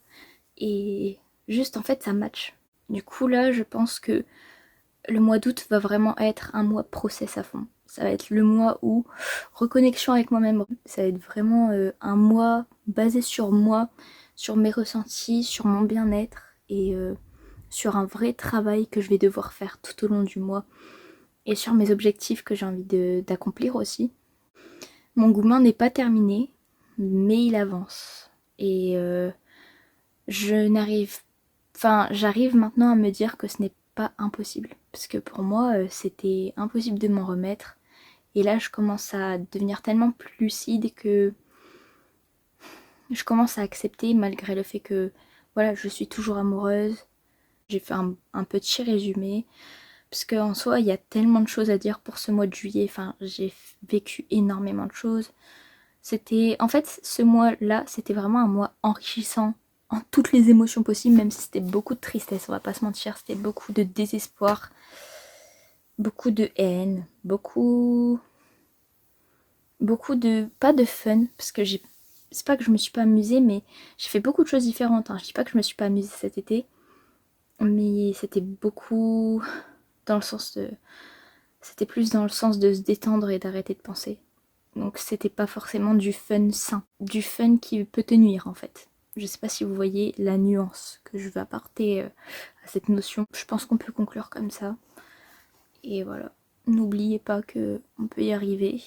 Speaker 1: et juste en fait ça match. Du coup là je pense que le mois d'août va vraiment être un mois process à fond. Ça va être le mois où reconnexion avec moi-même. Ça va être vraiment un mois basé sur moi, sur mes ressentis, sur mon bien-être et sur un vrai travail que je vais devoir faire tout au long du mois et sur mes objectifs que j'ai envie d'accomplir aussi. Mon gourmand n'est pas terminé, mais il avance. Et j'arrive maintenant à me dire que ce n'est pas impossible. Parce que pour moi, c'était impossible de m'en remettre. Et là, je commence à devenir tellement plus lucide que je commence à accepter malgré le fait que voilà, je suis toujours amoureuse. J'ai fait un petit résumé. Parce qu'en soi, il y a tellement de choses à dire pour ce mois de juillet. Enfin, j'ai vécu énormément de choses. En fait, ce mois-là, c'était vraiment un mois enrichissant en toutes les émotions possibles, même si c'était beaucoup de tristesse, on va pas se mentir. C'était beaucoup de désespoir, beaucoup de haine, beaucoup de... pas de fun, parce que c'est pas que je me suis pas amusée, mais j'ai fait beaucoup de choses différentes. Je dis pas que je me suis pas amusée cet été, mais c'était beaucoup dans le sens de... C'était plus dans le sens de se détendre et d'arrêter de penser. Donc c'était pas forcément du fun sain, du fun qui peut te nuire en fait. Je sais pas si vous voyez la nuance que je veux apporter à cette notion. Je pense qu'on peut conclure comme ça. Et voilà, n'oubliez pas qu'on peut y arriver.